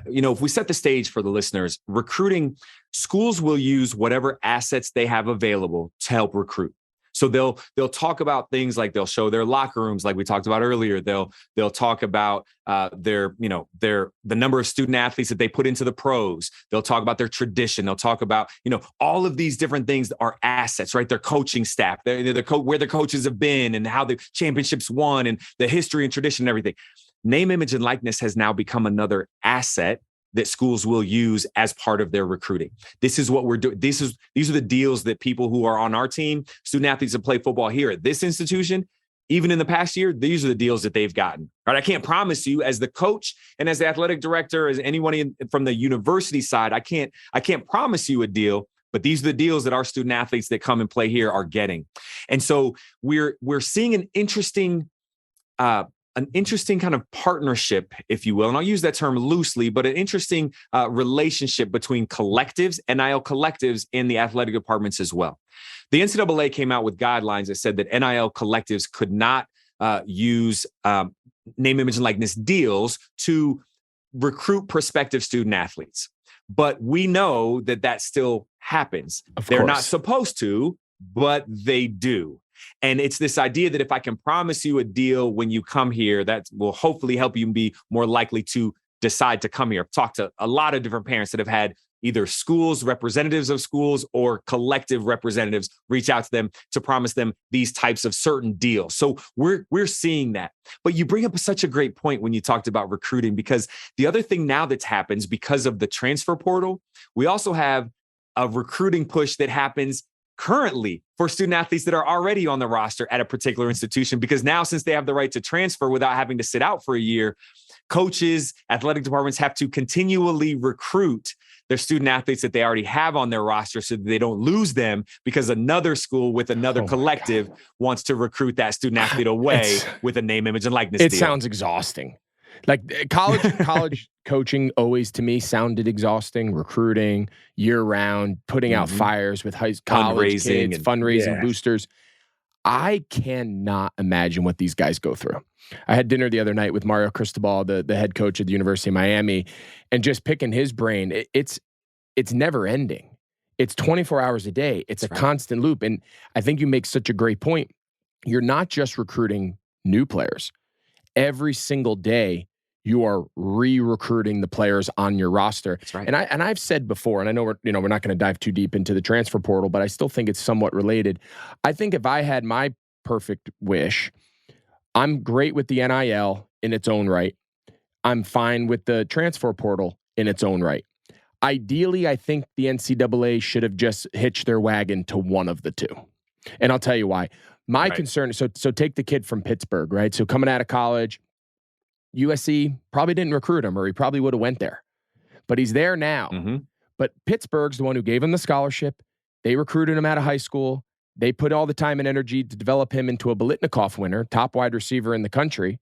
if we set the stage for the listeners, recruiting, schools will use whatever assets they have available to help recruit. So they'll talk about things like they'll show their locker rooms, like we talked about earlier. They'll talk about the number of student athletes that they put into the pros. They'll talk about their tradition. They'll talk about all of these different things are assets, right? Their coaching staff, where the coaches have been, and how the championships won, and the history and tradition and everything. Name, image, and likeness has now become another asset that schools will use as part of their recruiting. This is what we're doing. These are the deals that people who are on our team, student athletes that play football here at this institution, even in the past year, these are the deals that they've gotten. Right? I can't promise you as the coach and as the athletic director, as anyone from the university side, I can't promise you a deal, but these are the deals that our student athletes that come and play here are getting. And so we're seeing an interesting kind of partnership, if you will, and I'll use that term loosely, but an interesting relationship between collectives, NIL collectives, and the athletic departments as well. The NCAA came out with guidelines that said that NIL collectives could not use name, image, and likeness deals to recruit prospective student athletes. But we know that still happens. They're not supposed to, but they do. And it's this idea that if I can promise you a deal when you come here, that will hopefully help you be more likely to decide to come here. I've talked to a lot of different parents that have had either schools, representatives of schools, or collective representatives reach out to them to promise them these types of certain deals. So we're seeing that. But you bring up such a great point when you talked about recruiting, because the other thing now that's happens because of the transfer portal, we also have a recruiting push that happens currently for student athletes that are already on the roster at a particular institution, because now, since they have the right to transfer without having to sit out for a year, coaches, athletic departments have to continually recruit their student athletes that they already have on their roster so that they don't lose them because another school with another collective wants to recruit that student athlete away with a name, image, and likeness deal. It sounds exhausting. Like college coaching always to me sounded exhausting. Recruiting year round, putting out fires with college kids, fundraising boosters. I cannot imagine what these guys go through. I had dinner the other night with Mario Cristobal, the head coach at the University of Miami, and just picking his brain. It's never ending. It's 24 hours a day. It's a constant loop. And I think you make such a great point. You're not just recruiting new players. Every single day, you are re-recruiting the players on your roster. That's right. And I've said before, and I know we're not going to dive too deep into the transfer portal, but I still think it's somewhat related. I think if I had my perfect wish, I'm great with the NIL in its own right. I'm fine with the transfer portal in its own right. Ideally, I think the NCAA should have just hitched their wagon to one of the two. And I'll tell you why. My concern, so take the kid from Pittsburgh, right? So coming out of college, USC probably didn't recruit him, or he probably would have went there. But he's there now. Mm-hmm. But Pittsburgh's the one who gave him the scholarship. They recruited him out of high school. They put all the time and energy to develop him into a Biletnikoff winner, top wide receiver in the country.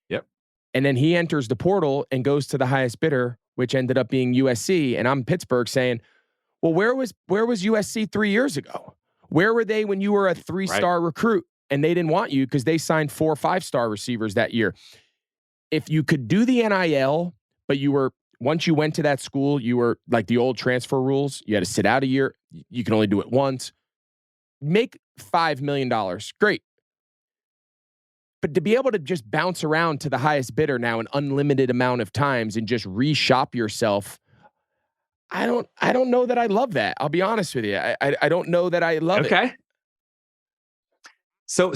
Yep. And then he enters the portal and goes to the highest bidder, which ended up being USC. And I'm Pittsburgh saying, well, where was USC 3 years ago? Where were they when you were a 3-star recruit and they didn't want you because they signed 4 5-star receivers that year? If you could do the NIL, but once you went to that school, you were like the old transfer rules. You had to sit out a year. You can only do it once. Make $5 million. Great. But to be able to just bounce around to the highest bidder now an unlimited amount of times and just reshop yourself, I don't know that I love that. I'll be honest with you. I don't know that I love it. Okay. So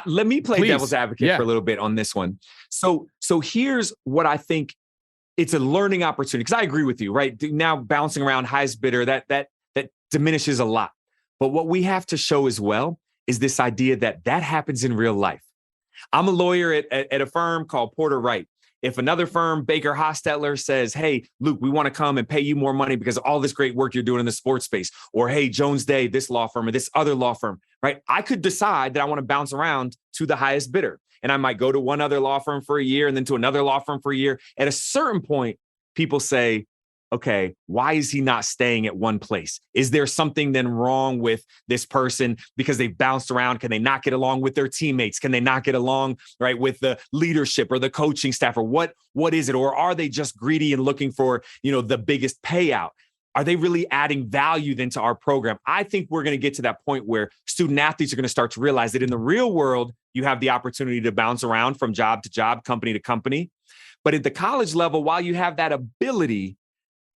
let me play devil's advocate for a little bit on this one. So here's what I think. It's a learning opportunity, because I agree with you, right? Now bouncing around highest bidder, that diminishes a lot. But what we have to show as well is this idea that happens in real life. I'm a lawyer at a firm called Porter Wright. If another firm, Baker Hostetler, says, hey, Luke, we want to come and pay you more money because of all this great work you're doing in the sports space, or hey, Jones Day, this law firm or this other law firm, right? I could decide that I want to bounce around to the highest bidder. And I might go to one other law firm for a year and then to another law firm for a year. At a certain point, people say, okay, why is he not staying at one place? Is there something then wrong with this person because they've bounced around? Can they not get along with their teammates? Can they not get along, right, with the leadership or the coaching staff, or what is it? Or are they just greedy and looking for, the biggest payout? Are they really adding value then to our program? I think we're going to get to that point where student athletes are going to start to realize that in the real world, you have the opportunity to bounce around from job to job, company to company. But at the college level, while you have that ability,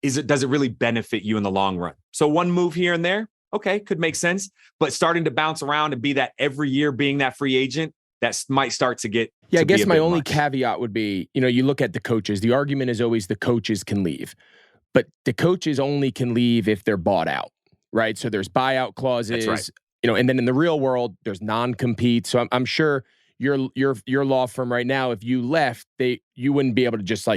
does it really benefit you in the long run? So one move here and there, okay, could make sense. But starting to bounce around and be that every year being that free agent, that might start to get. Yeah, I guess my only caveat would be, you look at the coaches. The argument is always the coaches can leave. But the coaches only can leave if they're bought out, right? So there's buyout clauses, that's right. And then in the real world, there's non-compete. So I'm sure your law firm right now, if you left, you wouldn't be able to just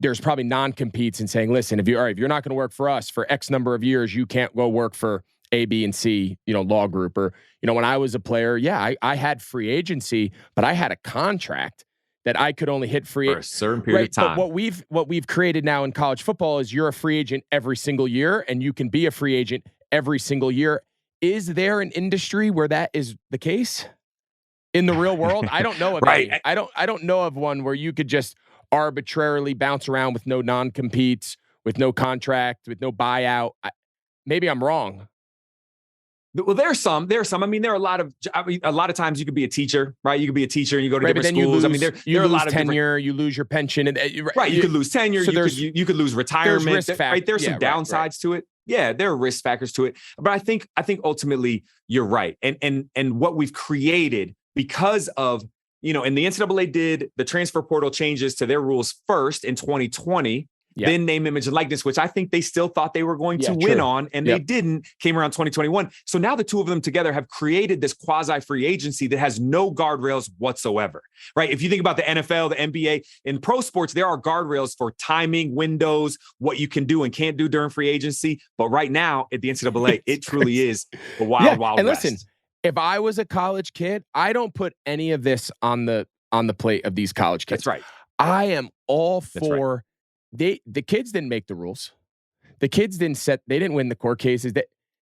there's probably non-competes and saying, listen, if you're not going to work for us for X number of years, you can't go work for A, B, and C, law group. Or, when I was a player, I had free agency, but I had a contract that I could only hit free for a certain period of time. But what we've created now in college football is you're a free agent every single year, and you can be a free agent every single year. Is there an industry where that is the case in the real world? I don't know of right. any. I don't know of one where you could just arbitrarily bounce around with no non-competes, with no contract, with no buyout. Maybe I'm wrong. Well, there's some. I mean, there are a lot of times you could be a teacher, right? You could be a teacher and you go to different schools. There are a lot of tenure, you lose your pension, and right. You could lose tenure. So you could lose retirement. There's risk right? There's some downsides to it. Yeah, there are risk factors to it. But I think ultimately you're right. And what we've created because of, and the NCAA did the transfer portal changes to their rules first in 2020. Then name, image, and likeness, which I think they still thought they were going to win on, and they didn't, came around 2021. So now the two of them together have created this quasi-free agency that has no guardrails whatsoever, right? If you think about the NFL, the NBA, in pro sports, there are guardrails for timing, windows, what you can do and can't do during free agency. But right now at the NCAA, it truly is the wild west. And listen, if I was a college kid, I don't put any of this on the plate of these college kids. That's right. I am all for... The kids didn't make the rules. The kids they didn't win the court cases.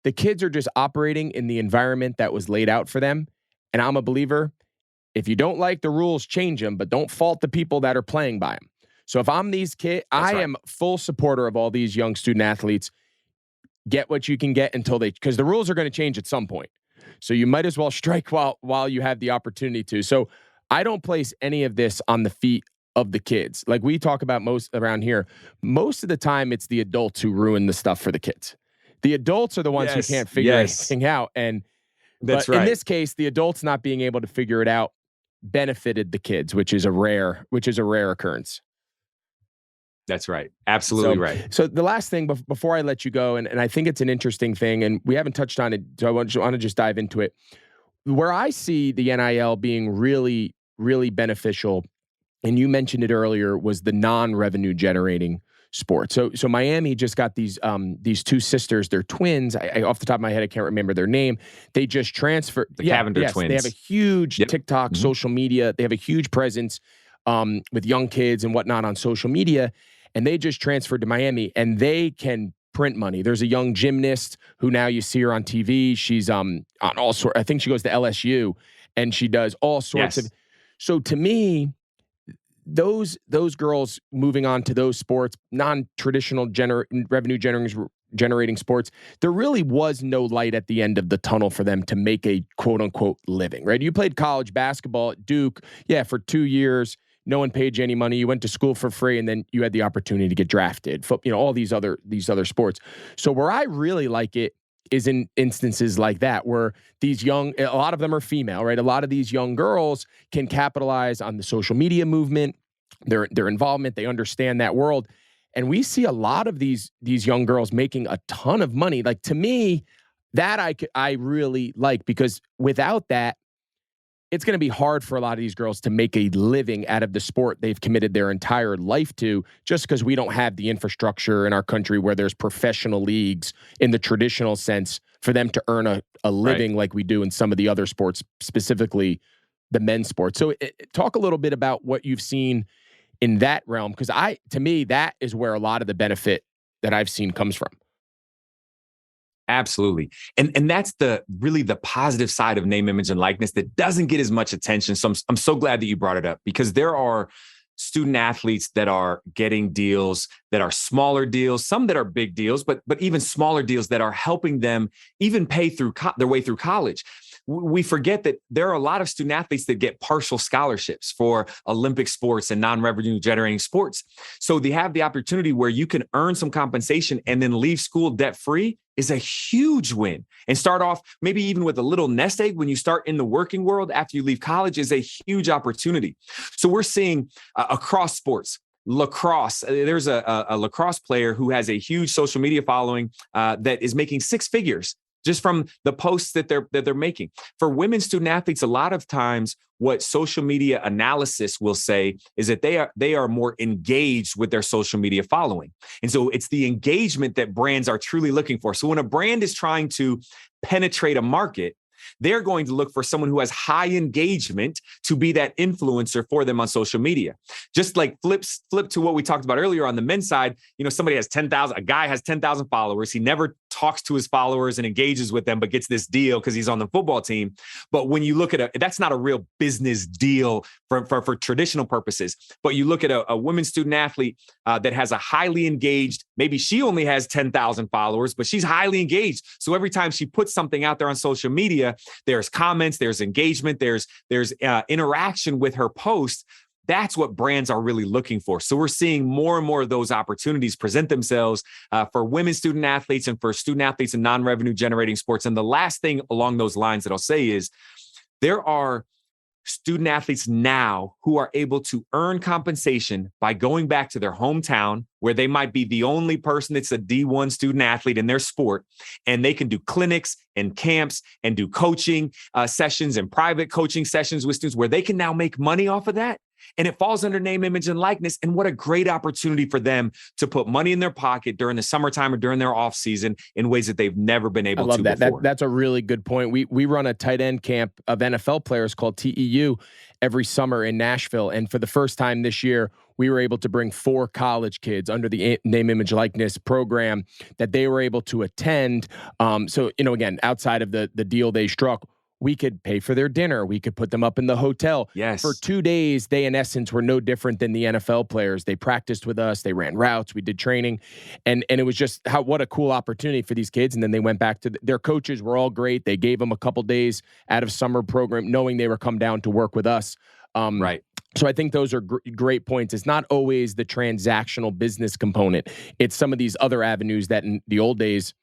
The kids are just operating in the environment that was laid out for them. And I'm a believer, if you don't like the rules, change them, but don't fault the people that are playing by them. So if I'm these kids, I am full supporter of all these young student athletes. Get what you can get because the rules are going to change at some point. So you might as well strike while you have the opportunity to. So I don't place any of this on the feet of the kids. Like we talk about most around here, most of the time it's the adults who ruin the stuff for the kids. The adults are the ones who can't figure anything out. But That's in right. this case, the adults not being able to figure it out benefited the kids, which is a rare occurrence. That's right. Absolutely right. So the last thing before I let you go, and I think it's an interesting thing, and we haven't touched on it, so I want to just dive into it. Where I see the NIL being really, really beneficial, and you mentioned it earlier, was the non-revenue generating sport. So Miami just got these two sisters. They're twins. I off the top of my head, I can't remember their name. They just transferred. The Cavender twins. They have a huge TikTok, social media. They have a huge presence with young kids and whatnot on social media. And they just transferred to Miami, and they can print money. There's a young gymnast who now you see her on TV. She's on all sorts. I think she goes to LSU, and she does all sorts of. So to me, those girls moving on to those sports, non-traditional revenue generating sports, there really was no light at the end of the tunnel for them to make a quote unquote living. Right? You played college basketball at Duke, for 2 years. No one paid you any money. You went to school for free, and then you had the opportunity to get drafted. All these other sports. So where I really like it is in instances like that, where a lot of them are female, right? A lot of these young girls can capitalize on the social media movement, their involvement. They understand that world, and we see a lot of these young girls making a ton of money. Like, to me, that I really like, because without that, it's going to be hard for a lot of these girls to make a living out of the sport they've committed their entire life to, just because we don't have the infrastructure in our country where there's professional leagues in the traditional sense for them to earn a living like we do in some of the other sports, specifically the men's sports. So talk a little bit about what you've seen in that realm, because to me, that is where a lot of the benefit that I've seen comes from. Absolutely. And that's really the positive side of name, image, and likeness that doesn't get as much attention. So I'm so glad that you brought it up, because there are student athletes that are getting deals that are smaller deals, some that are big deals, but even smaller deals that are helping them even pay through their way through college. We forget that there are a lot of student athletes that get partial scholarships for Olympic sports and non-revenue generating sports. So they have the opportunity where you can earn some compensation and then leave school debt-free is a huge win, and start off maybe even with a little nest egg when you start in the working world after you leave college is a huge opportunity. So we're seeing across sports. Lacrosse, there's a lacrosse player who has a huge social media following that is making six figures just from the posts that they're making. For women student athletes, a lot of times what social media analysis will say is that they are more engaged with their social media following. And so it's the engagement that brands are truly looking for. So when a brand is trying to penetrate a market, they're going to look for someone who has high engagement to be that influencer for them on social media. Just like flip to what we talked about earlier on the men's side, somebody has 10,000, a guy has 10,000 followers. He never talks to his followers and engages with them, but gets this deal because he's on the football team. But when you look at that's not a real business deal for traditional purposes. But you look at a women's student athlete that has a highly engaged, maybe she only has 10,000 followers, but she's highly engaged. So every time she puts something out there on social media, there's comments, there's engagement, there's interaction with her post. That's what brands are really looking for. So we're seeing more and more of those opportunities present themselves for women student athletes and for student athletes in non-revenue generating sports. And the last thing along those lines that I'll say is there are student athletes now who are able to earn compensation by going back to their hometown where they might be the only person that's a D1 student athlete in their sport. And they can do clinics and camps and do coaching sessions and private coaching sessions with students where they can now make money off of that. And it falls under name, image, and likeness. And what a great opportunity for them to put money in their pocket during the summertime or during their off season in ways that they've never been able to before. That's a really good point. We run a tight end camp of NFL players called TEU every summer in Nashville. And for the first time this year, we were able to bring 4 college kids under the name, image, likeness program that they were able to attend. So, again, outside of the deal they struck, we could pay for their dinner. We could put them up in the hotel. Yes. For 2 days, they, in essence, were no different than the NFL players. They practiced with us. They ran routes. We did training. And it was just what a cool opportunity for these kids. And then they went back to their coaches were all great. They gave them a couple days out of summer program, knowing they were come down to work with us. Right. So I think those are great points. It's not always the transactional business component. It's some of these other avenues that in the old days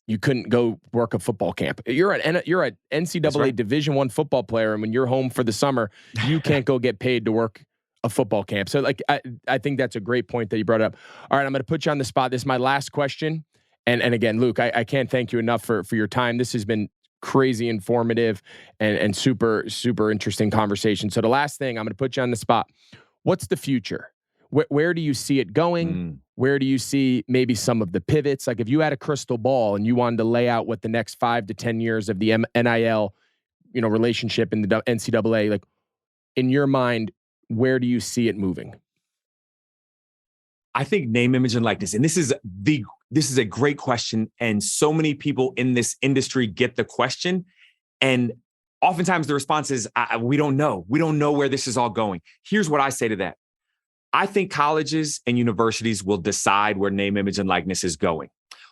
you couldn't go work a football camp. You're an NCAA right. Division I football player, and when you're home for the summer, you can't go get paid to work a football camp. So like I think that's a great point that you brought up. All right, I'm going to put you on the spot. This is my last question. And again, Luke, I can't thank you enough for your time. This has been crazy informative and super, super interesting conversation. So the last thing, I'm going to put you on the spot. What's the future? Where do you see it going? Where do you see maybe some of the pivots? Like if you had a crystal ball and you wanted to lay out what the next 5 to 10 years of the NIL, relationship in the NCAA, like in your mind, where do you see it moving? I think name, image, and likeness. And this is a great question. And so many people in this industry get the question. And oftentimes the response is, we don't know. We don't know where this is all going. Here's what I say to that. I think colleges and universities will decide where name, image, and likeness is going.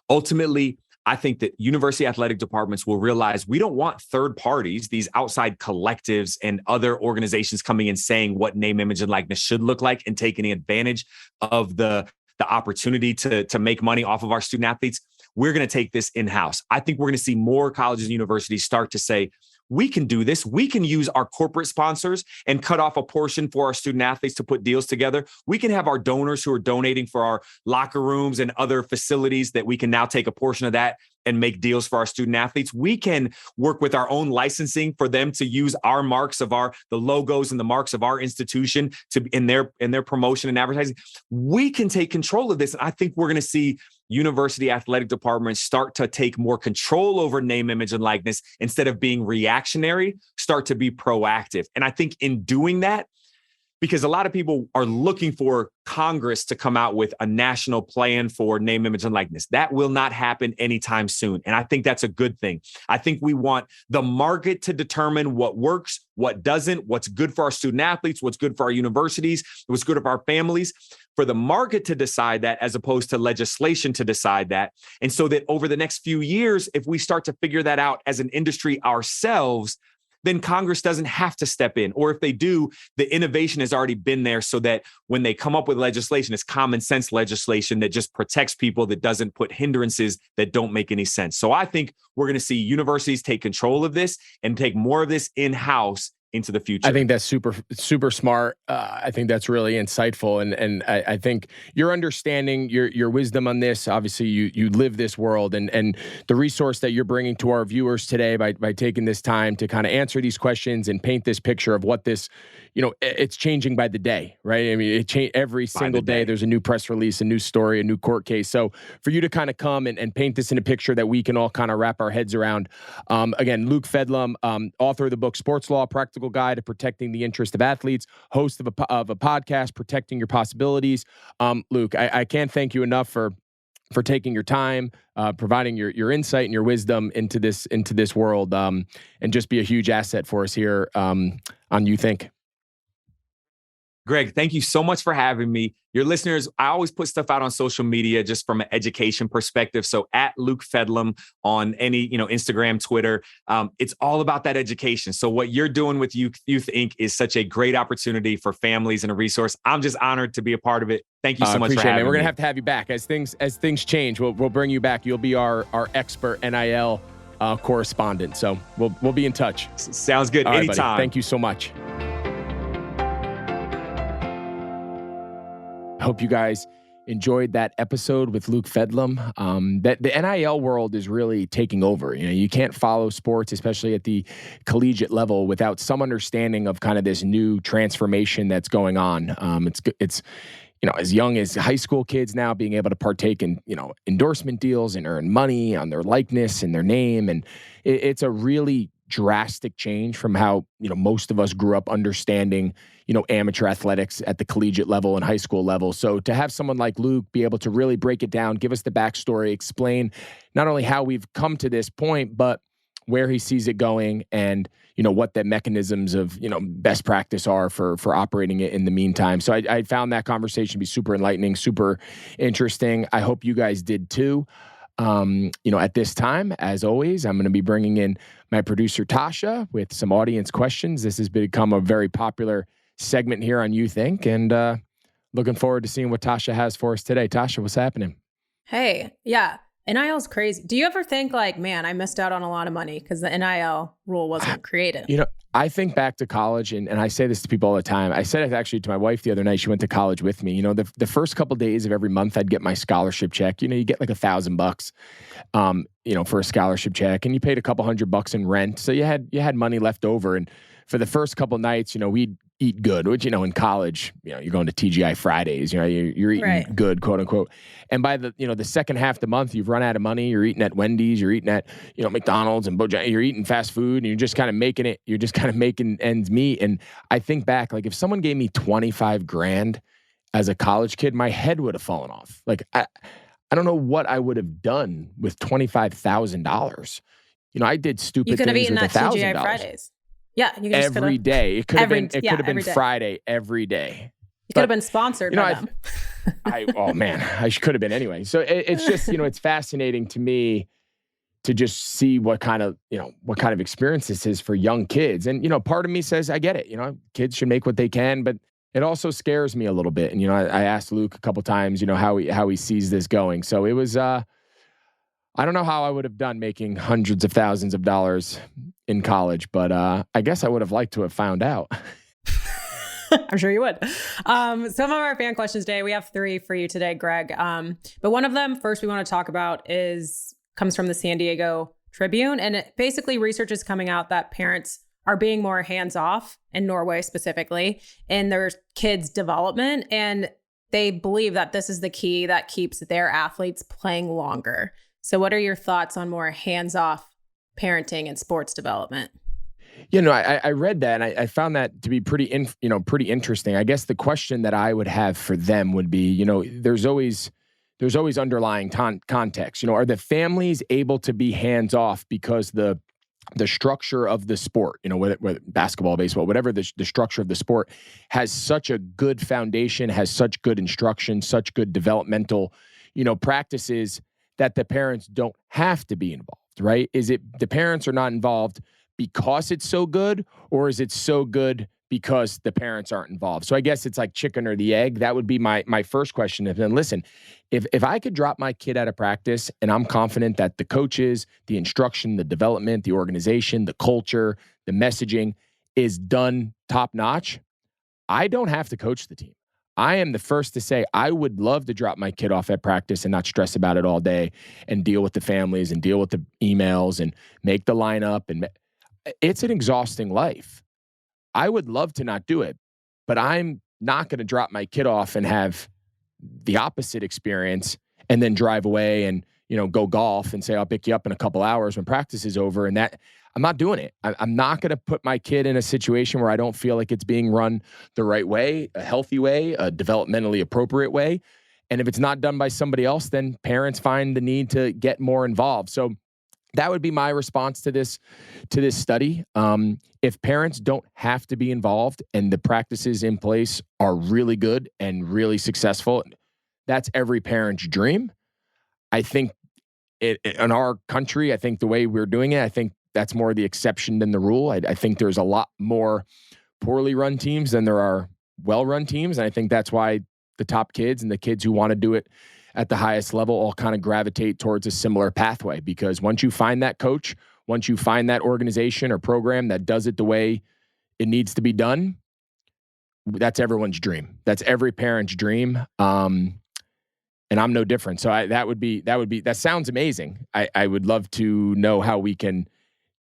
Ultimately, I think that university athletic departments will realize we don't want third parties, these outside collectives and other organizations coming in saying what name, image, and likeness should look like and taking advantage of the opportunity to make money off of our student athletes. We're going to take this in-house. I think we're going to see more colleges and universities start to say, we can do this. We can use our corporate sponsors and cut off a portion for our student athletes to put deals together. We can have our donors who are donating for our locker rooms and other facilities that we can now take a portion of that and make deals for our student athletes. We can work with our own licensing for them to use our marks of the logos and the marks of our institution in their promotion and advertising. We can take control of this. And I think we're going to see university athletic departments start to take more control over name, image, and likeness instead of being reactionary, start to be proactive. And I think in doing that, because a lot of people are looking for Congress to come out with a national plan for name, image, and likeness. That will not happen anytime soon. And I think that's a good thing. I think we want the market to determine what works, what doesn't, what's good for our student athletes, what's good for our universities, what's good for our families, for the market to decide that as opposed to legislation to decide that. And so that over the next few years, if we start to figure that out as an industry ourselves, then Congress doesn't have to step in. Or if they do, the innovation has already been there so that when they come up with legislation, it's common sense legislation that just protects people, that doesn't put hindrances that don't make any sense. So I think we're going to see universities take control of this and take more of this in-house into the future. I think that's super, super smart. I think that's really insightful. And I think your understanding, your wisdom on this, obviously you live this world and the resource that you're bringing to our viewers today by taking this time to kind of answer these questions and paint this picture of what this, it's changing by the day, right? I mean, every single day there's a new press release, a new story, a new court case. So for you to kind of come and paint this in a picture that we can all kind of wrap our heads around. Again, Luke Fedlam, author of the book, Sports Law, Practical Guide to Protecting the Interest of Athletes, host of a podcast, Protecting Your Possibilities. Luke, I can't thank you enough for taking your time, providing your insight and your wisdom into this world, and just be a huge asset for us here on You Think. Greg, thank you so much for having me. Your listeners, I always put stuff out on social media just from an education perspective. So at Luke Fedlam on any, Instagram, Twitter, it's all about that education. So what you're doing with Youth Inc. is such a great opportunity for families and a resource. I'm just honored to be a part of it. Thank you so much for having me. We're going to have you back as things change. We'll bring you back. You'll be our expert NIL correspondent. So we'll be in touch. Sounds good. All Anytime. Right, buddy. Thank you so much. I hope you guys enjoyed that episode with Luke Fedlam. That the NIL world is really taking over. You can't follow sports, especially at the collegiate level, without some understanding of kind of this new transformation that's going on. It's as young as high school kids now being able to partake in, endorsement deals and earn money on their likeness and their name. And it's a really drastic change from how, most of us grew up understanding, amateur athletics at the collegiate level and high school level. So to have someone like Luke be able to really break it down, give us the backstory, explain not only how we've come to this point, but where he sees it going and, what the mechanisms of, best practice are for operating it in the meantime. So I found that conversation to be super enlightening, super interesting. I hope you guys did too. At this time, as always, I'm going to be bringing in my producer, Tasha, with some audience questions. This has become a very popular segment here on You Think, and looking forward to seeing what Tasha has for us today. Tasha, what's happening? Hey, yeah. NIL is crazy. Do you ever think like, man, I missed out on a lot of money because the NIL rule wasn't created? I think back to college, and I say this to people all the time. I said it actually to my wife the other night. She went to college with me. The first couple days of every month, I'd get my scholarship check. You get like $1,000, for a scholarship check, and you paid a couple $100 in rent. So you had money left over. And for the first couple nights, we'd eat good, which, in college, you're going to TGI Fridays, you're eating good, quote unquote. And by the second half of the month, you've run out of money. You're eating at Wendy's, you're eating at, McDonald's and Bojangles, you're eating fast food, and you're just kind of making ends meet. And I think back, like if someone gave me $25,000 as a college kid, my head would have fallen off. Like I don't know what I would have done with $25,000. I did stupid things with $1,000. You could have eaten at TGI Fridays. Yeah, every day. It could have been. It could have been Friday every day. You could have been sponsored by them. I could have been anyway. So it's just it's fascinating to me to just see what kind of experience this is for young kids. And part of me says I get it. Kids should make what they can, but it also scares me a little bit. And I asked Luke a couple times, how he sees this going. So it was. I don't know how I would have done making hundreds of thousands of dollars in college, but I guess I would have liked to have found out. I'm sure you would. Some of our fan questions today, we have 3 for you today, Greg. But one of them, first we want to talk about comes from the San Diego Tribune. And basically research is coming out that parents are being more hands-off, in Norway specifically, in their kids' development. And they believe that this is the key that keeps their athletes playing longer. So what are your thoughts on more hands-off parenting and sports development? I read that and I found that to be pretty interesting. I guess the question that I would have for them would be, there's always underlying context. Are the families able to be hands-off because the structure of the sport, whether basketball, baseball, whatever the structure of the sport has such a good foundation, has such good instruction, such good developmental, practices that the parents don't have to be involved, right? Is it the parents are not involved because it's so good, or is it so good because the parents aren't involved? So I guess it's like chicken or the egg. That would be my first question. And then listen, if I could drop my kid out of practice and I'm confident that the coaches, the instruction, the development, the organization, the culture, the messaging is done top notch, I don't have to coach the team. I am the first to say I would love to drop my kid off at practice and not stress about it all day and deal with the families and deal with the emails and make the lineup. And it's an exhausting life. I would love to not do it, but I'm not going to drop my kid off and have the opposite experience and then drive away and, go golf and say, I'll pick you up in a couple hours when practice is over. And that I'm not doing it. I'm not going to put my kid in a situation where I don't feel like it's being run the right way, a healthy way, a developmentally appropriate way. And if it's not done by somebody else, then parents find the need to get more involved. So that would be my response to this study. If parents don't have to be involved and the practices in place are really good and really successful, that's every parent's dream. I think in our country, I think the way we're doing it, I think that's more the exception than the rule. I think there's a lot more poorly run teams than there are well-run teams. And I think that's why the top kids and the kids who want to do it at the highest level all kind of gravitate towards a similar pathway. Because once you find that coach, once you find that organization or program that does it the way it needs to be done, that's everyone's dream. That's every parent's dream. And I'm no different. So that sounds amazing. I would love to know how we can,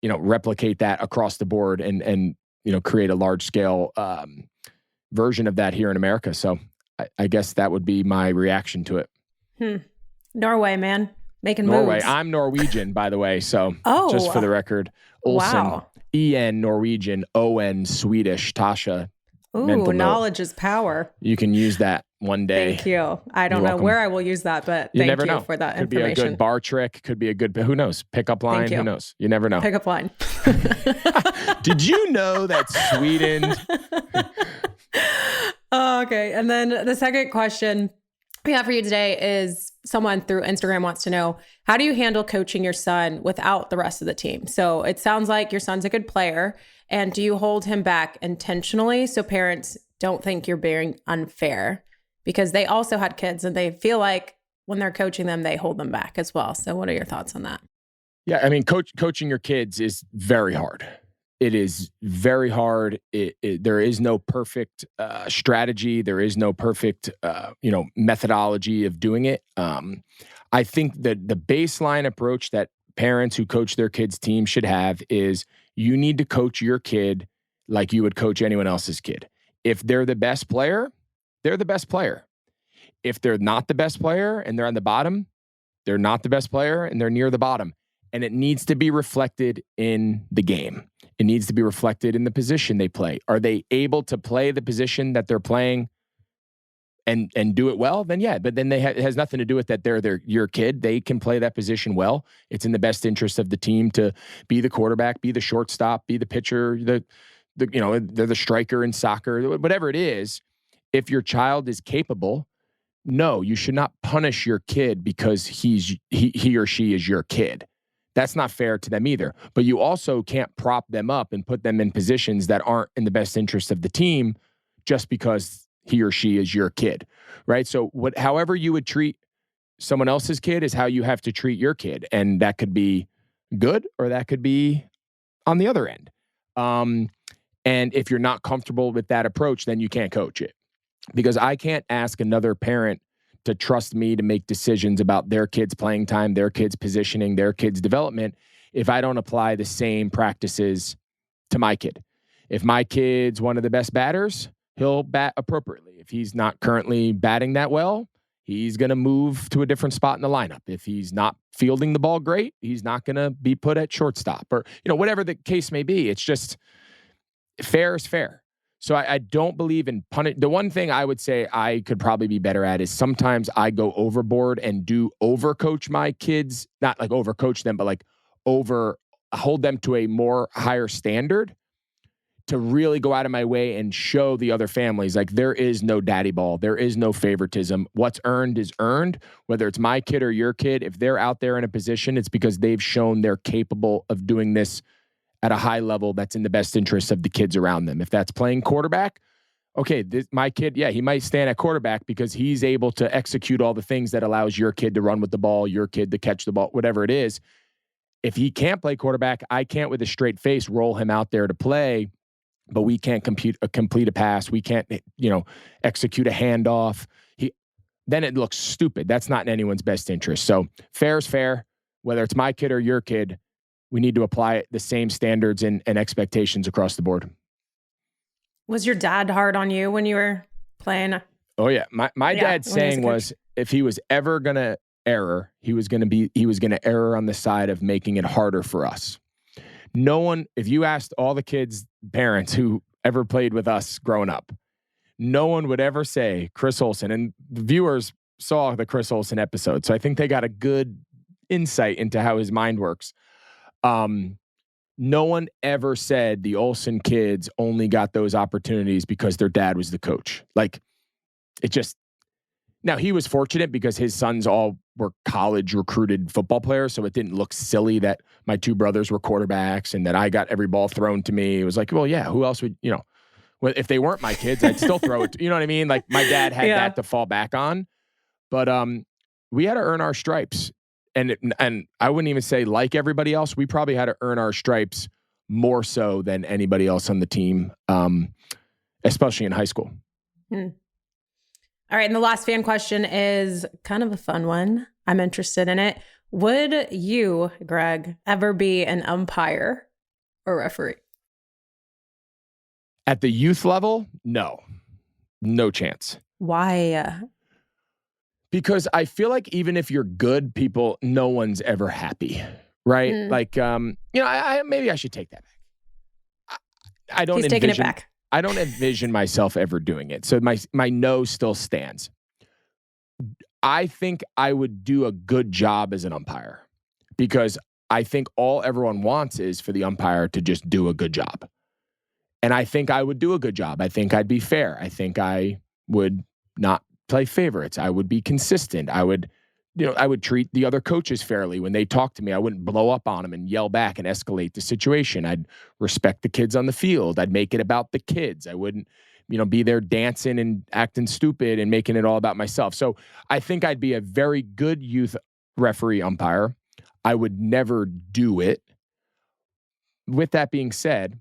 replicate that across the board and create a large scale version of that here in America. So I guess that would be my reaction to it. Norway, man. Making Norway. moves. I'm Norwegian, by the way. So just for the record, Olsen, wow. EN Norwegian, ON Swedish, Tasha. Ooh, knowledge is power. You can use that one day. Thank you. I don't know where I will use that, but you thank never you know. for that could information. Could be a good bar trick. Could be a good, who knows? Pickup line. Who knows? You never know. Pickup line. Did you know that Sweden? Okay. And then the second question we have for you today is someone through Instagram wants to know, how do you handle coaching your son without the rest of the team? So it sounds like your son's a good player And do you hold him back intentionally so parents don't think you're being unfair? Because they also had kids and they feel like when they're coaching them, they hold them back as well. So what are your thoughts on that? Yeah, I mean, coaching your kids is very hard. It is very hard. There is no perfect strategy. There is no perfect, methodology of doing it. I think that the baseline approach that parents who coach their kids' team should have is you need to coach your kid like you would coach anyone else's kid. If they're the best player, they're the best player. If they're not the best player and they're on the bottom, they're not the best player and they're near the bottom. And it needs to be reflected in the game. It needs to be reflected in the position they play. Are they able to play the position that they're playing and do it well? Then yeah, but then it has nothing to do with that they're your kid. They can play that position well. It's in the best interest of the team to be the quarterback, be the shortstop, be the pitcher, they're the striker in soccer, whatever it is. If your child is capable, no, you should not punish your kid because he or she is your kid. That's not fair to them either. But you also can't prop them up and put them in positions that aren't in the best interest of the team just because he or she is your kid, right? So however you would treat someone else's kid is how you have to treat your kid. And that could be good or that could be on the other end. And if you're not comfortable with that approach, then you can't coach it. Because I can't ask another parent to trust me to make decisions about their kids' playing time, their kids' positioning, their kids' development, if I don't apply the same practices to my kid. If my kid's one of the best batters, he'll bat appropriately. If he's not currently batting that well, he's going to move to a different spot in the lineup. If he's not fielding the ball great, he's not going to be put at shortstop or, whatever the case may be. It's just fair is fair. So I don't believe in punish. The one thing I would say I could probably be better at is sometimes I go overboard and do overcoach my kids, not like overcoach them, but like hold them to a more higher standard to really go out of my way and show the other families like there is no daddy ball. There is no favoritism. What's earned is earned, whether it's my kid or your kid. If they're out there in a position, it's because they've shown they're capable of doing this at a high level that's in the best interest of the kids around them. If that's playing quarterback, okay, my kid, yeah, he might stand at quarterback because he's able to execute all the things that allows your kid to run with the ball, your kid to catch the ball, whatever it is. If he can't play quarterback, I can't with a straight face roll him out there to play, but we can't complete a pass. We can't, execute a handoff. Then it looks stupid. That's not in anyone's best interest. So fair is fair, whether it's my kid or your kid. We need to apply the same standards and expectations across the board. Was your dad hard on you when you were playing? Oh yeah. My dad's saying was if he was ever going to error, he was going to err on the side of making it harder for us. No one, if you asked all the kids' parents who ever played with us growing up, no one would ever say Chris Olsen, and the viewers saw the Chris Olsen episode. So I think they got a good insight into how his mind works. No one ever said the Olsen kids only got those opportunities because their dad was the coach. Like now he was fortunate because his sons all were college recruited football players. So it didn't look silly that my two brothers were quarterbacks and that I got every ball thrown to me. It was like, well, yeah, who else would, if they weren't my kids, I'd still throw it. You know what I mean? Like my dad had that to fall back on, but, we had to earn our stripes. And I wouldn't even say like everybody else, we probably had to earn our stripes more so than anybody else on the team, especially in high school. All right. And the last fan question is kind of a fun one. I'm interested in it. Would you, Greg, ever be an umpire or referee? At the youth level? No chance. Why? Because I feel like even if you're good, no one's ever happy, right? Like, maybe I should take that back. I don't. He's taking it back. I don't envision myself ever doing it. So my no still stands. I think I would do a good job as an umpire because I think all everyone wants is for the umpire to just do a good job. And I think I would do a good job. I think I'd be fair. I think I would not play favorites. I would be consistent. I would I would treat the other coaches fairly when they talk to me. I wouldn't blow up on them and yell back and escalate the situation. I'd respect the kids on the field. I'd make it about the kids. I wouldn't, be there dancing and acting stupid and making it all about myself. So I think I'd be a very good youth referee umpire. I would never do it. With that being said,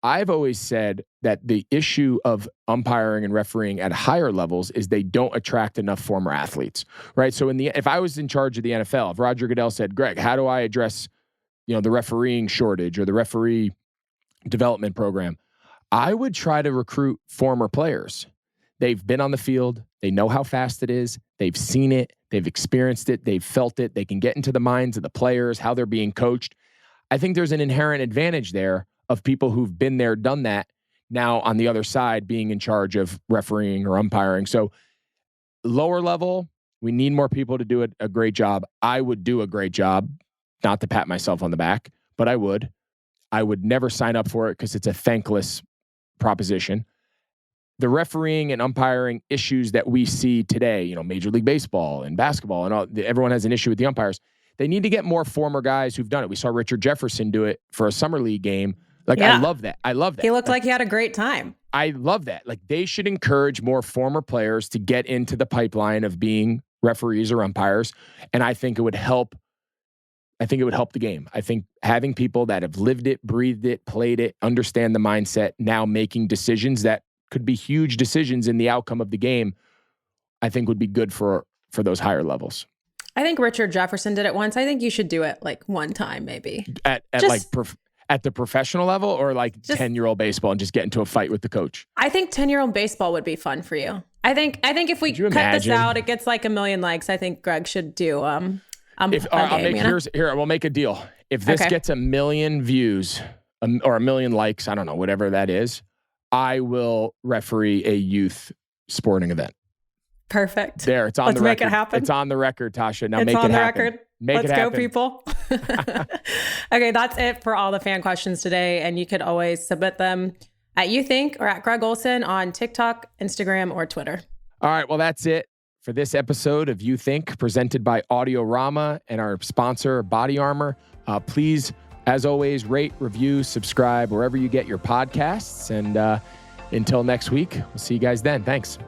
I've always said that the issue of umpiring and refereeing at higher levels is they don't attract enough former athletes, right? So if I was in charge of the NFL, if Roger Goodell said, Greg, how do I address, the refereeing shortage or the referee development program? I would try to recruit former players. They've been on the field. They know how fast it is. They've seen it. They've experienced it. They've felt it. They can get into the minds of the players, how they're being coached. I think there's an inherent advantage there of people who've been there, done that, now on the other side being in charge of refereeing or umpiring. So lower level, we need more people to do a great job. I would do a great job, not to pat myself on the back, but I would. I would never sign up for it because it's a thankless proposition. The refereeing and umpiring issues that we see today, Major League Baseball and basketball and all, everyone has an issue with the umpires. They need to get more former guys who've done it. We saw Richard Jefferson do it for a summer league game. I love that. He looked like he had a great time. I love that. They should encourage more former players to get into the pipeline of being referees or umpires. And I think it would help. I think it would help the game. I think having people that have lived it, breathed it, played it, understand the mindset, now making decisions that could be huge decisions in the outcome of the game, I think would be good for those higher levels. I think Richard Jefferson did it once. I think you should do it one time, maybe. At the professional level or 10-year-old baseball and just get into a fight with the coach? I think 10-year-old baseball would be fun for you. I think if we cut this out, it gets 1 million likes. I think Greg should do we'll make a deal. If this gets 1 million views or 1 million likes, I don't know, whatever that is, I will referee a youth sporting event. Perfect. There, it's on the record. Let's make it happen. It's on the record, Tasha. Now it's make it happen. It's on the record. Let's go, people. Okay, that's it for all the fan questions today. And you could always submit them at You Think or at Greg Olson on TikTok, Instagram, or Twitter. All right, well, that's it for this episode of You Think, presented by Audiorama and our sponsor, Body Armor. Please, as always, rate, review, subscribe wherever you get your podcasts. And until next week, we'll see you guys then. Thanks.